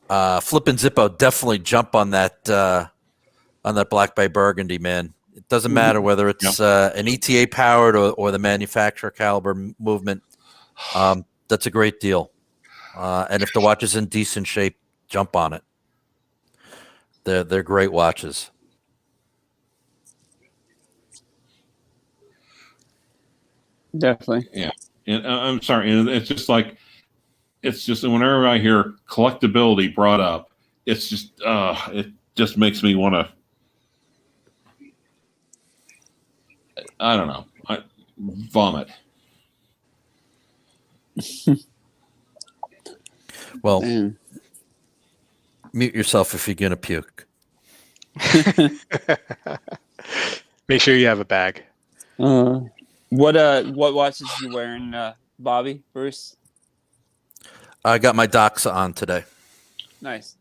S5: and Zippo definitely jump on that Black by Burgundy, man. It doesn't matter whether it's an ETA powered or the manufacturer caliber movement. That's a great deal. And if the watch is in decent shape, jump on it. They're great watches.
S1: Definitely.
S2: Yeah. And I'm sorry. And it's just whenever I hear collectability brought up, it's just, it just makes me want to, I don't know, vomit.
S5: Well, mute yourself if you're going to puke.
S4: Make sure you have a bag.
S1: What watches you wearing, Bobby, Bruce?
S5: I got my Doxa on today.
S1: Nice.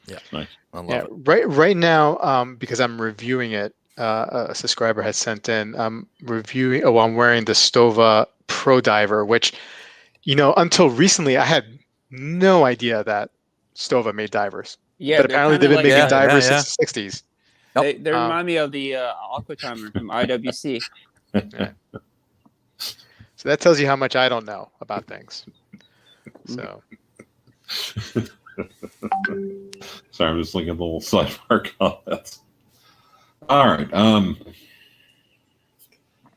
S5: Yeah.
S2: Nice.
S5: I love
S4: it. Right now, because I'm reviewing it, a subscriber has sent in. I'm wearing the Stova Pro Diver, which, until recently I had no idea that Stova made divers.
S1: Yeah,
S4: but apparently they've been making divers since the 60s.
S1: They remind me of the Aqua Timer from IWC.
S4: Yeah. So that tells you how much I don't know about things. So.
S2: Sorry, I'm just looking at the little sidebar comments. All right.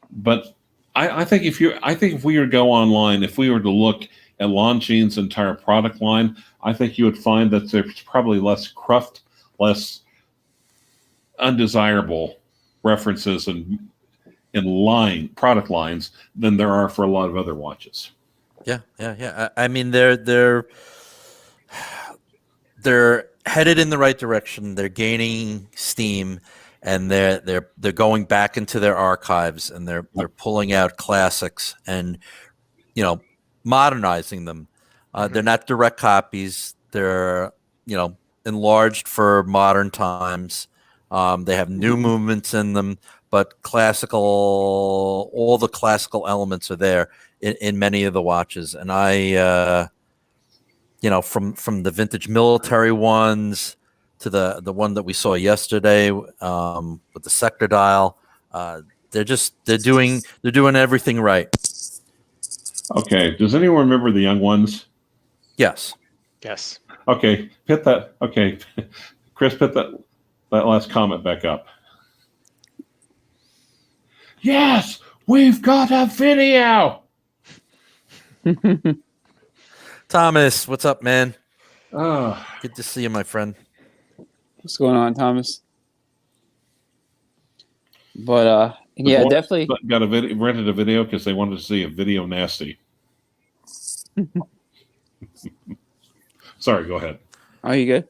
S2: But I think if we were to go online, if we were to look at Longines' entire product line, I think you would find that there's probably less cruft, less undesirable references in product lines than there are for a lot of other watches.
S5: Yeah. I mean, they're headed in the right direction. They're gaining steam, and they're going back into their archives, and they're pulling out classics and modernizing them. They're not direct copies. They're enlarged for modern times. They have new movements in them, but all the classical elements are there in many of the watches. And I, from the vintage military ones to the one that we saw yesterday with the sector dial, they're doing everything right.
S2: Okay. Does anyone remember the young ones?
S5: Yes.
S2: Okay. Hit that. Okay. Chris, put that last comment back up. Yes, we've got a video.
S5: Thomas, what's up, man?
S2: Oh.
S5: Good to see you, my friend.
S1: What's going on, Thomas? But definitely
S2: rented a video because they wanted to see a video nasty. Sorry, go ahead.
S1: Oh, you good?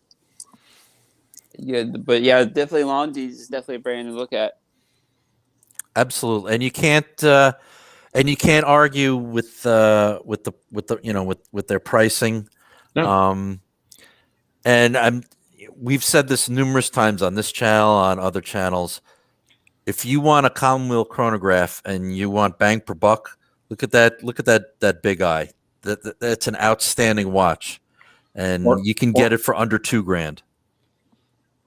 S1: Good, but yeah, definitely Longines is definitely a brand to look at.
S5: Absolutely, and you can't. and you can't argue with the with their pricing.
S2: No.
S5: And we've said this numerous times on this channel, on other channels. If you want a Commonweal chronograph and you want bang per buck, look at that big eye. That's an outstanding watch, and you can get it for under $2,000.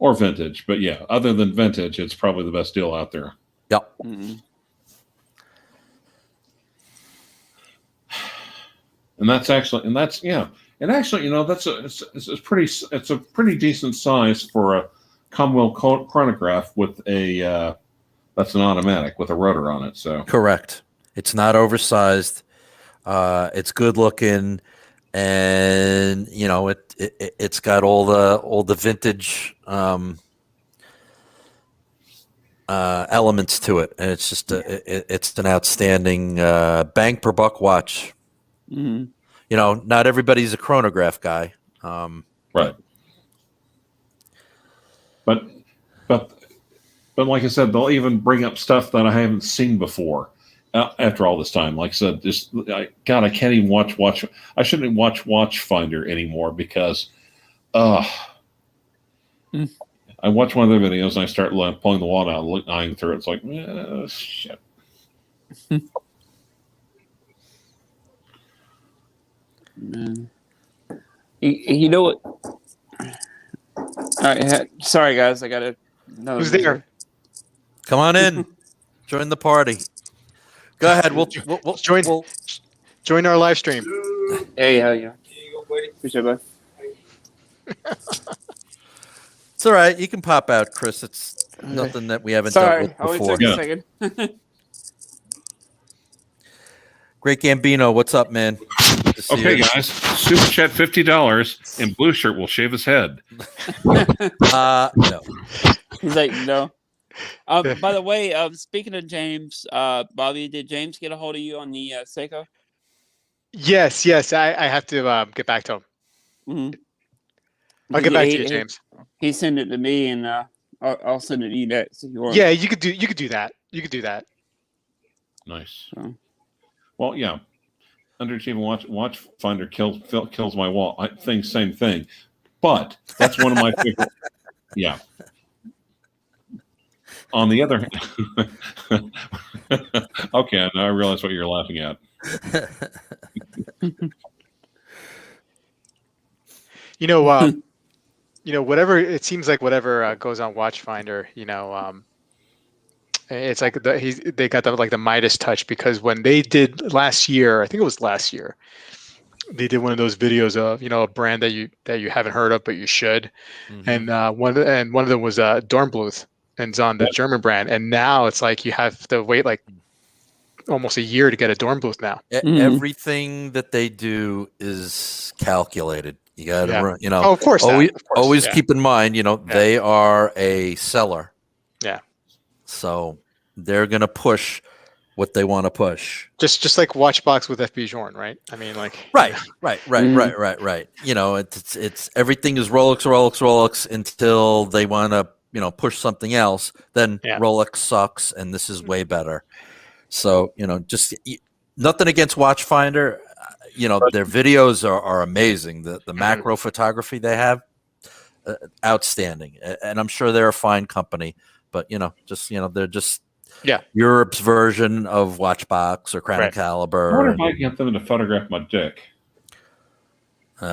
S2: Or vintage, but yeah, other than vintage, it's probably the best deal out there.
S5: Yep.
S1: Mm-hmm.
S2: And that's actually, that's it's a pretty decent size for a Commonweal chronograph with a that's an automatic with a rotor on it. So
S5: correct. It's not oversized. It's good looking, and it's got all the vintage elements to it, and it's just it's an outstanding bang per buck watch.
S1: Mm-hmm.
S5: Not everybody's a chronograph guy.
S2: Right. But like I said, they'll even bring up stuff that I haven't seen before after all this time. Like I said, I can't even watch. I shouldn't watch Watchfinder anymore because I watch one of their videos and I start pulling the wall out, eyeing through it. It's like, shit.
S1: Man. You know what? All right, sorry guys, I gotta.
S4: Who's there?
S5: Come on in, join the party. Go ahead. We'll
S4: join our live stream.
S1: Hey, hell yeah.
S3: Here you go, buddy.
S1: Appreciate it, bud.
S5: It's all right. You can pop out, Chris. It's nothing that we haven't
S1: Sorry,
S5: dealt with
S1: I only
S5: before.
S1: took a second.
S5: Great Gambino, what's up, man? Good to see
S2: Okay,
S5: you.
S2: guys, super chat $50 and blue shirt will shave his head.
S5: No.
S1: He's like, no. By the way, speaking of James, Bobby, did James get a hold of you on the Seiko?
S4: Yes. I have to get back to him.
S1: Mm-hmm.
S4: I'll get back to you, James.
S1: He sent it to me, and I'll send it to you next if you want.
S4: Yeah, you could do that. You could do that.
S2: Nice.
S1: So.
S2: Well, yeah. Underachieving Watchfinder kills my wall. Same thing. But that's one of my favorite. Yeah. On the other hand, okay, now I realize what you're laughing at.
S4: Whatever it seems like, whatever goes on Watchfinder, it's like they got the Midas touch, because when they did last year, I think it was last year, they did one of those videos of a brand that you haven't heard of but you should, and one of them was Dornbluth, and it's on the German brand, and now it's like you have to wait like almost a year to get a Dornbluth now.
S5: Everything that they do is calculated. You got to,
S4: Oh, of course.
S5: Always keep in mind, they are a seller.
S4: Yeah.
S5: So they're going to push what they want to push.
S4: Just like Watchbox with FB Journe, right? I mean, like.
S5: Right. It's everything is Rolex until they want to, push something else. Then Rolex sucks, and this is way better. So, just nothing against Watchfinder. Their videos are amazing. The macro photography they have, outstanding. And I'm sure they're a fine company, but they're just Europe's version of Watchbox or Crown and Caliber.
S2: I wonder if I can get them to photograph my dick.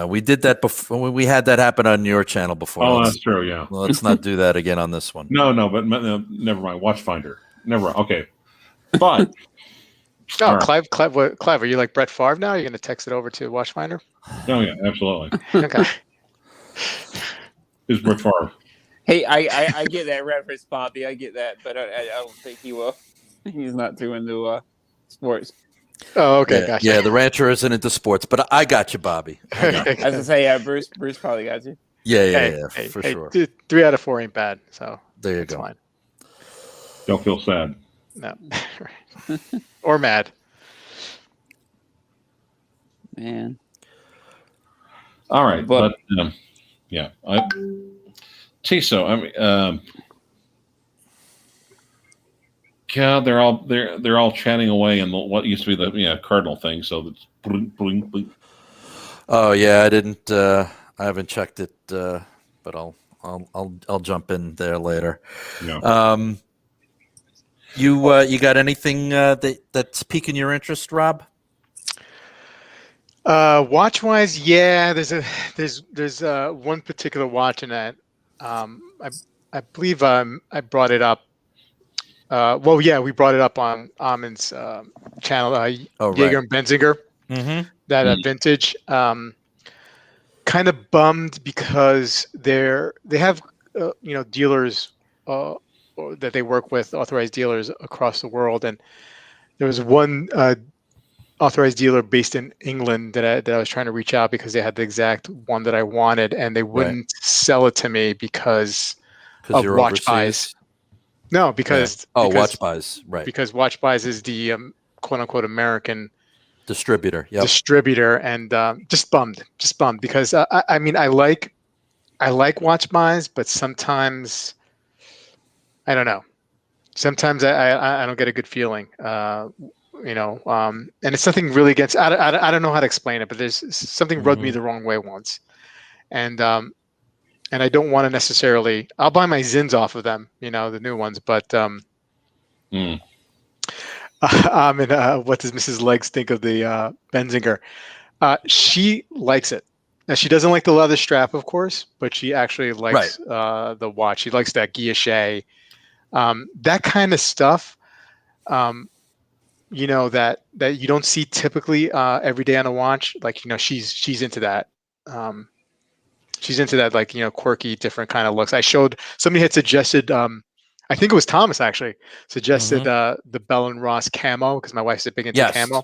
S5: We did that before. We had that happen on your channel before.
S2: Oh, that's true. Yeah.
S5: Well, let's not do that again on this one.
S2: No, but never mind. Watchfinder. Never mind. Okay. But.
S4: Oh, right. Clyve, are you like Brett Favre now? You're going to text it over to Watchfinder?
S2: Oh, yeah, absolutely.
S4: Okay.
S2: Who's Brett Favre?
S1: Hey, I get that reference, Bobby. I get that, but I don't think he will. He's not too into sports.
S4: Oh, okay, gotcha.
S5: Yeah, the rancher isn't into sports, but I got you, Bobby.
S1: As I say, Bruce probably got you.
S5: Yeah, for sure.
S4: 3 out of 4 ain't bad, so
S5: there you go.
S4: Fine.
S2: Don't feel sad.
S4: No. Or mad.
S1: Man.
S2: All right, but yeah, Tiso. I mean, Yeah, they're all chatting away in what used to be the cardinal thing. So it's blink, blink, blink.
S5: Oh yeah, I didn't. I haven't checked it, but I'll jump in there later.
S2: Yeah.
S5: You got anything that's piquing your interest, Rob?
S4: Watch wise, yeah. There's one particular watch in that. I believe I brought it up. Well, yeah, we brought it up on Amin's channel,
S5: Oh,
S4: Jaeger
S5: right.
S4: and Benzinger,
S5: Mm-hmm.
S4: that vintage. Kind of bummed because they have dealers that they work with, authorized dealers across the world, and there was one authorized dealer based in England that I was trying to reach out because they had the exact one that I wanted, and they
S5: Right.
S4: wouldn't sell it to me because
S5: Because
S4: of
S5: you're
S4: watch buys.
S5: overseas.
S4: No, because
S5: Watch buys. Right.
S4: because watch buys is the quote unquote American
S5: Distributor. Yep.
S4: distributor, and just bummed because I mean I like watch buys, but sometimes I don't know. Sometimes I don't get a good feeling. And it's nothing really against. I don't know how to explain it, but there's something rubbed me the wrong way once, and I don't want to necessarily. I'll buy my Zins off of them, the new ones, but
S2: Mm.
S4: what does Mrs. Legs think of the Benzinger? She likes it. Now she doesn't like the leather strap, of course, but she actually likes the watch. She likes that guilloche, that kind of stuff. That you don't see typically every day on a watch. Like she's into that. She's into that, like quirky, different kind of looks. Somebody had suggested. I think it was Thomas actually suggested the Bell and Ross camo because my wife's big into camo,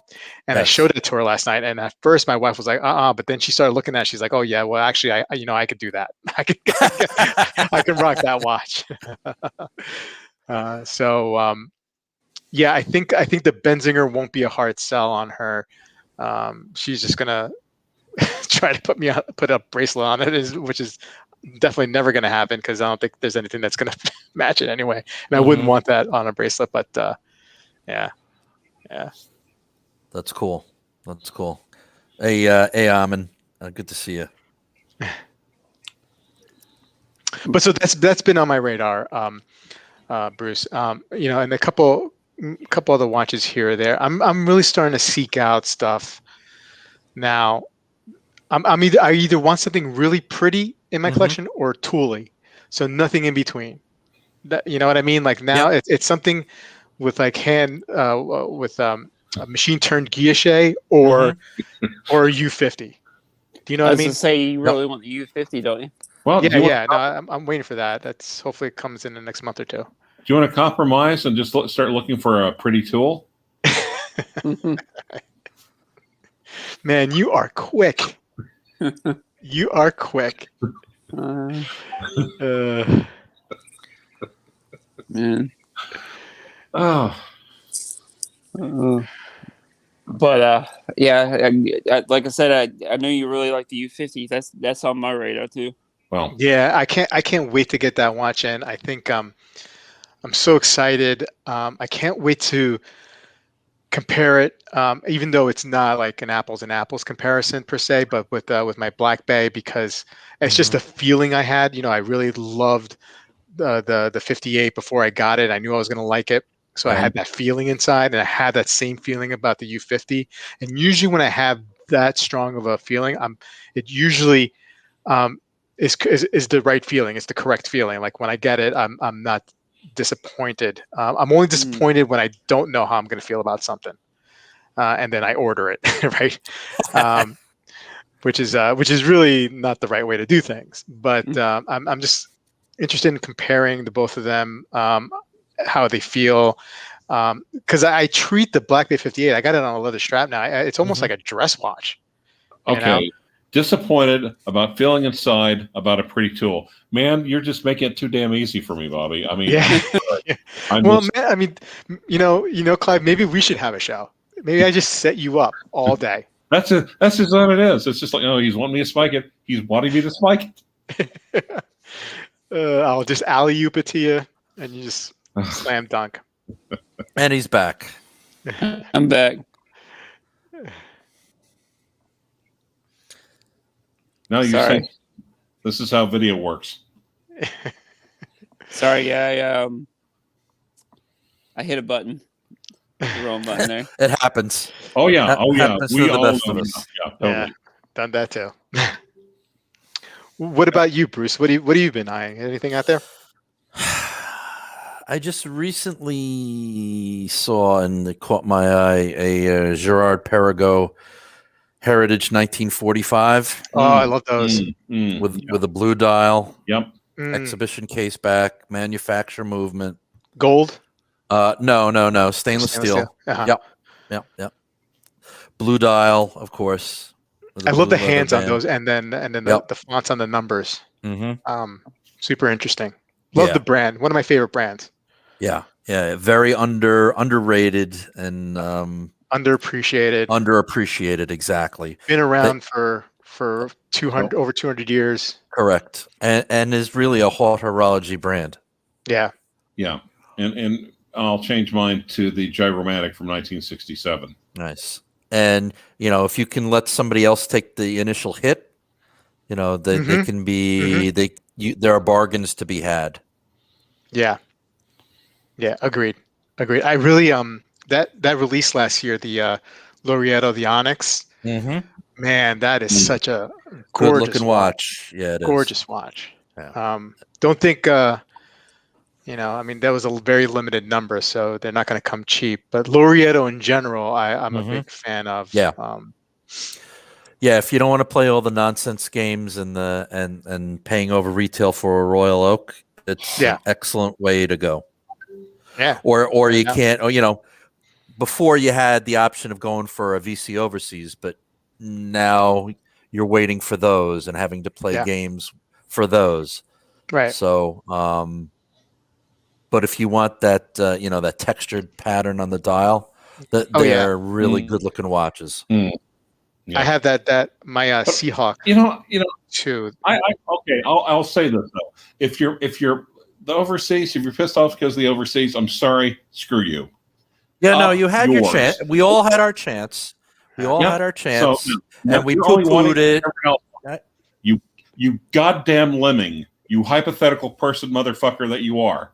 S4: and I showed it to her last night. And at first, my wife was like, but then she started looking at it. She's like, oh yeah, well actually, I could do that. I can rock that watch. Yeah, I think the Benzinger won't be a hard sell on her. She's just gonna try to put a bracelet on it, which is definitely never going to happen because I don't think there's anything that's going to match it anyway. And I wouldn't want that on a bracelet, but yeah.
S5: That's cool. Hey, Amin, good to see you.
S4: But so that's been on my radar, Bruce. And a couple other watches here or there. I'm really starting to seek out stuff now. I either want something really pretty in my collection or tooly, so nothing in between. You know what I mean? Like now, it's something with like a machine turned guilloche or a U50. Do you know what I mean?
S1: To say you really want the U50, don't you?
S2: Well,
S4: yeah. No, I'm waiting for that. That's hopefully it comes in the next month or two.
S2: Do you want to compromise and just start looking for a pretty tool?
S4: Man, you are quick. You are quick.
S1: Man.
S2: Oh.
S1: But yeah, like I said, I know you really like the U50. That's on my radar too.
S2: Well,
S4: yeah, I can't wait to get that watch in. I think I'm so excited. I can't wait to compare it, even though it's not like an apples and apples comparison per se, but with my Black Bay, because it's just a feeling I had. I really loved the 58 before I got it. I knew I was going to like it, so I had that feeling inside, and I had that same feeling about the U50. And usually, when I have that strong of a feeling, it usually is the right feeling. It's the correct feeling. Like when I get it, I'm not disappointed. I'm only disappointed when I don't know how I'm going to feel about something, and then I order it, right? Which is really not the right way to do things. But I'm just interested in comparing the both of them, how they feel, because I treat the Black Bay 58. I got it on a leather strap now. It's almost like a dress watch.
S2: Okay. Disappointed about feeling inside about a pretty tool. Man, you're just making it too damn easy for me, Bobby. I mean,
S4: yeah. Man, I mean, Clyve, maybe we should have a show. Maybe I just set you up all day.
S2: That's just what it is. It's just like, he's wanting me to spike it. He's wanting me to spike it.
S4: I'll just alley-oop it to you, and you just slam dunk.
S5: And he's back.
S1: I'm back.
S2: Now you
S1: Sorry.
S2: say this is how video works.
S1: Sorry, yeah, I hit a button. The wrong button there.
S5: It happens.
S2: Oh yeah,
S5: Happens
S2: we
S5: to the
S2: all
S5: best
S2: know.
S5: of us.
S2: Yeah, totally.
S4: Yeah, done that too. What about you, Bruce? What have you been eyeing? Anything out there?
S5: I just recently saw and it caught my eye a Gerard Perregaux Heritage 1945
S4: Oh, I love those.
S5: with a blue dial,
S2: Yep.
S5: exhibition case back, manufacture movement.
S4: Gold?
S5: No, stainless steel.
S4: Uh-huh.
S5: Yep. Blue dial, of course. with
S4: I love the
S5: blue leather
S4: hands on
S5: band.
S4: those, and then
S5: Yep.
S4: the fonts on the numbers.
S5: Mm-hmm.
S4: Super interesting. Love
S5: Yeah.
S4: the brand. One of my favorite brands.
S5: Yeah, very underrated and
S4: Underappreciated.
S5: exactly.
S4: Been around for 200 over 200 years.
S5: Correct, and is really a hot horology brand.
S4: Yeah.
S2: Yeah, and I'll change mine to the Gyromatic from 1967.
S5: Nice. And if you can let somebody else take the initial hit, they can be there are bargains to be had.
S4: Yeah. Agreed. I really that release last year, the Laureato, the Onyx.
S5: Mm-hmm.
S4: Man, that is such a
S5: Good
S4: gorgeous
S5: looking watch. Yeah, it is.
S4: gorgeous watch.
S5: Yeah.
S4: Don't think I mean, that was a very limited number, so they're not going to come cheap. But Laureato in general, I'm a big fan of.
S5: Yeah. Yeah, if you don't want to play all the nonsense games and paying over retail for a Royal Oak, it's an excellent way to go.
S4: Yeah.
S5: Or you can't. Before you had the option of going for a VC overseas, but now you're waiting for those and having to play games for those.
S4: Right.
S5: So, but if you want that, that textured pattern on the dial, they're really good looking watches.
S2: Yeah.
S4: I have that my Seahawk.
S2: Too. I'll say this though: if you're the overseas, if you're pissed off because of the overseas, I'm sorry, screw you.
S5: Yeah, no, you had your chance. We all had our chance. So, and we poo-pooed it.
S2: You goddamn lemming, you hypothetical person, motherfucker that you are.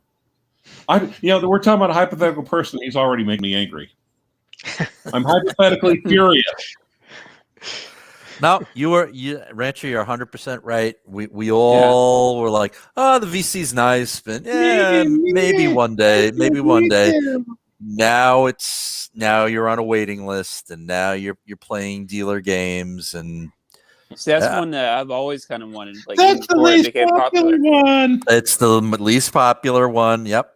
S2: We're talking about a hypothetical person. He's already making me angry. I'm hypothetically furious.
S5: No, Rancher, you're 100% right. We all were like, oh, the VC's nice, but maybe one day. Now you're on a waiting list, and now you're playing dealer games, and
S1: see, that's one that I've always kind of wanted. Like,
S2: that's the least popular one.
S5: It's the least popular one. Yep.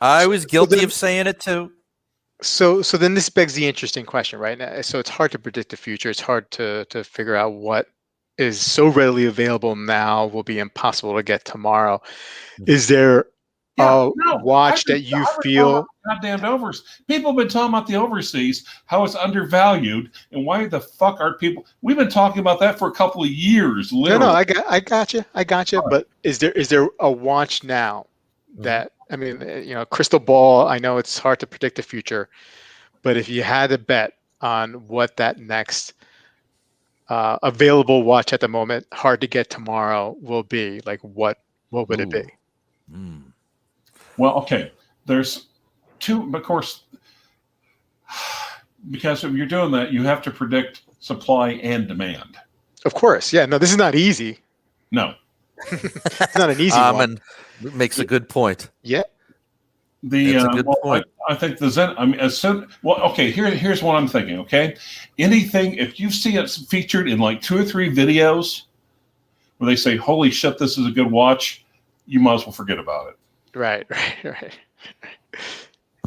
S5: I was guilty of saying it too.
S4: So then this begs the interesting question, right? Now, so it's hard to predict the future. It's hard to figure out what is so readily available now will be impossible to get tomorrow. Is there a watch that you feel?
S2: Goddamn overseas. People have been talking about the overseas, how it's undervalued, and why the fuck are people? We've been talking about that for a couple of years. Literally.
S4: No, I got you. But is there a watch now that? I mean, crystal ball, I know it's hard to predict the future, but if you had to bet on what that next available watch at the moment, hard to get tomorrow, will be, like, what would it be?
S2: Well, okay. There's two, of course, because if you're doing that, you have to predict supply and demand.
S4: Of course. Yeah, no, this is not easy.
S2: No.
S4: It's not an easy one.
S5: And it makes a good point.
S4: Yeah.
S5: That's a good point.
S2: I think the Zen. I mean, okay. Here's what I'm thinking. Okay, anything if you see it featured in like 2 or 3 videos where they say, "Holy shit, this is a good watch," you might as well forget about it.
S4: Right.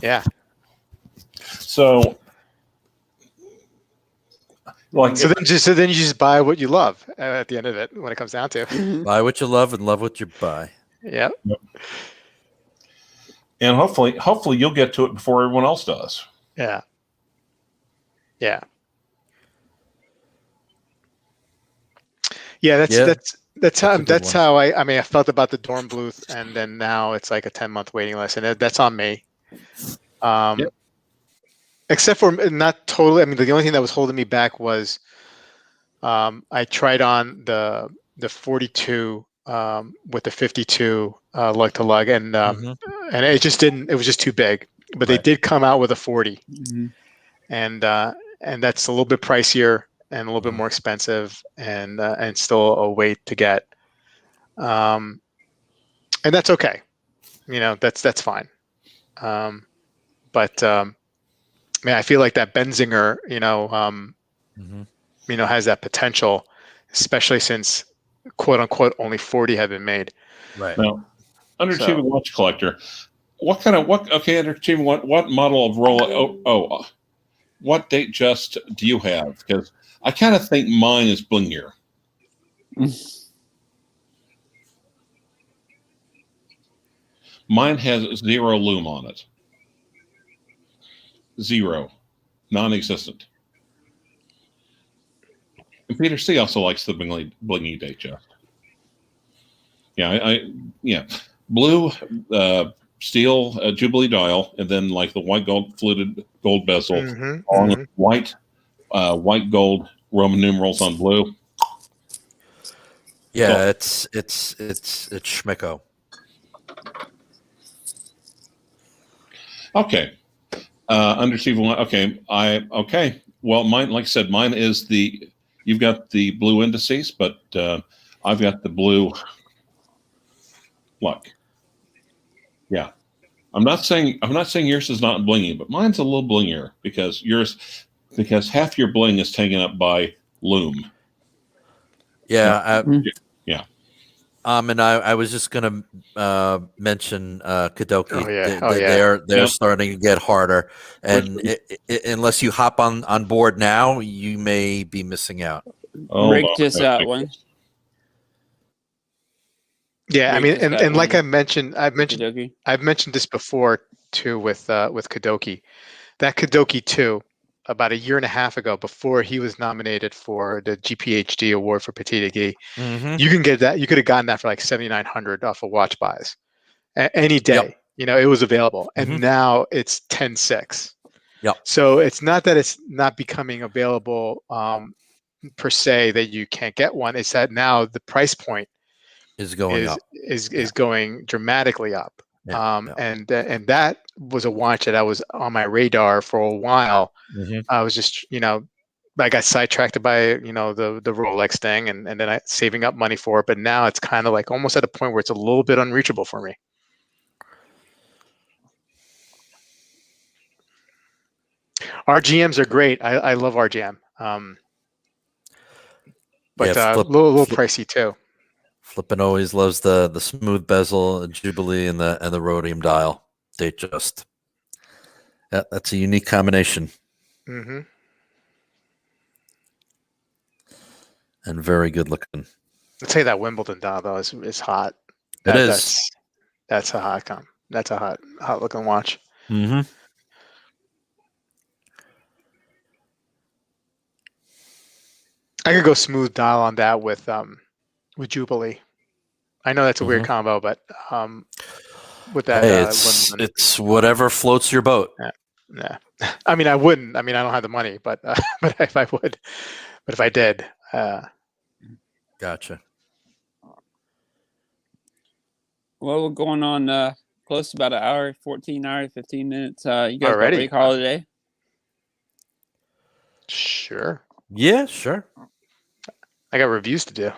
S4: Yeah.
S2: So, like,
S4: so then you just buy what you love at the end of it when it comes down to.
S5: Buy what you love and love what you buy.
S4: Yep.
S2: And hopefully you'll get to it before everyone else does.
S4: Yeah. That's how I felt about the Dornbluth, and then now it's like a 10-month waiting list, and that's on me.
S2: Yep.
S4: Except for not totally. I mean, the only thing that was holding me back was I tried on the 42 with the 52 lug to lug, and it just didn't. It was just too big. But they
S5: Right.
S4: did come out with a 40,
S1: Mm-hmm.
S4: and that's a little bit pricier and a little bit more expensive, and still a wait to get. And that's okay. That's fine. But I mean, I feel like that Benzinger, has that potential, especially since quote unquote only 40 have been made.
S5: Right.
S2: Now, underachieving
S4: So-
S2: watch collector, underachieving what model of Rolex? What date just do you have? Because I kind of think mine is blingier. Mine has 0 lume on it. 0. Non-existent. And Peter C. also likes the blingy date just. Yeah, blue steel Jubilee dial, and then like the white gold fluted gold bezel on white gold Roman numerals on blue.
S5: Yeah, it's schmicko.
S2: Okay. Underachieving. Okay. Well, mine, like I said, mine is you've got the blue indices, but I've got the blue. Look. Yeah. I'm not saying yours is not blingy, but mine's a little blingier because half your bling is taken up by lume.
S5: Yeah.
S2: Yeah.
S5: And I was just going to mention Kadoki.
S4: Oh yeah.
S5: They're starting to get harder, and unless you hop on board now, you may be missing out.
S1: Rick just got one.
S4: Yeah, I mean,
S1: Rick just got
S4: and like
S1: one.
S4: I've mentioned this before too with Kadoki. That Kadoki 2, about a year and a half ago, before he was nominated for the GPHD award for Petite Aiguille, you can get that. You could have gotten that for like 7,900 off of Watch Buys any day.
S5: Yep.
S4: It was available, and now it's 10.6.
S5: Yep.
S4: So it's not that it's not becoming available per se that you can't get one. It's that now the price point
S5: is going up.
S4: Is going dramatically up.
S5: Yeah.
S4: And that was a watch that I was on my radar for a while. I was just, I got sidetracked by, the Rolex thing and then I saving up money for it. But now it's kind of like almost at a point where it's a little bit unreachable for me. RGMs are great. I love RGM. But a little pricey too.
S5: Flippin' always loves the smooth bezel, Jubilee, and the rhodium dial. That's a unique combination.
S4: And
S5: very good looking.
S4: I'd say that Wimbledon dial though is hot.
S5: That's
S4: a hot That's a hot looking watch.
S5: I
S4: could go smooth dial on that with Jubilee. I know that's a weird combo, but with that,
S5: it's whatever floats your boat.
S4: Yeah. I mean, I wouldn't. I mean, I don't have the money, but if I would, but if I did,
S5: gotcha.
S1: Well, we're going on close to about an hour, 14 hours, 15 minutes. You guys
S4: Already?
S1: got break holiday?
S4: Sure.
S5: Yeah, sure.
S4: I got reviews to do.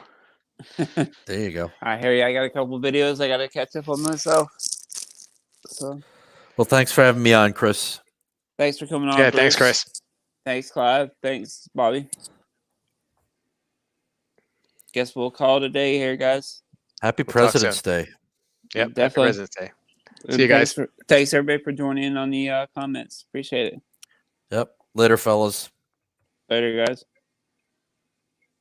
S5: There you go.
S1: I hear you. I got a couple videos I got to catch up on myself. So,
S5: well, thanks for having me on, Chris.
S1: Thanks for coming on.
S4: Yeah,
S1: Bruce.
S4: thanks, Chris.
S1: Thanks, Clyve. Thanks, Bobby. Guess we'll call it a day here, guys.
S5: Happy President's Day.
S4: Yep,
S1: definitely.
S4: Happy President's Day. See you guys.
S1: Thanks everybody for joining in on the comments. Appreciate it.
S5: Yep. Later, fellas.
S1: Later, guys.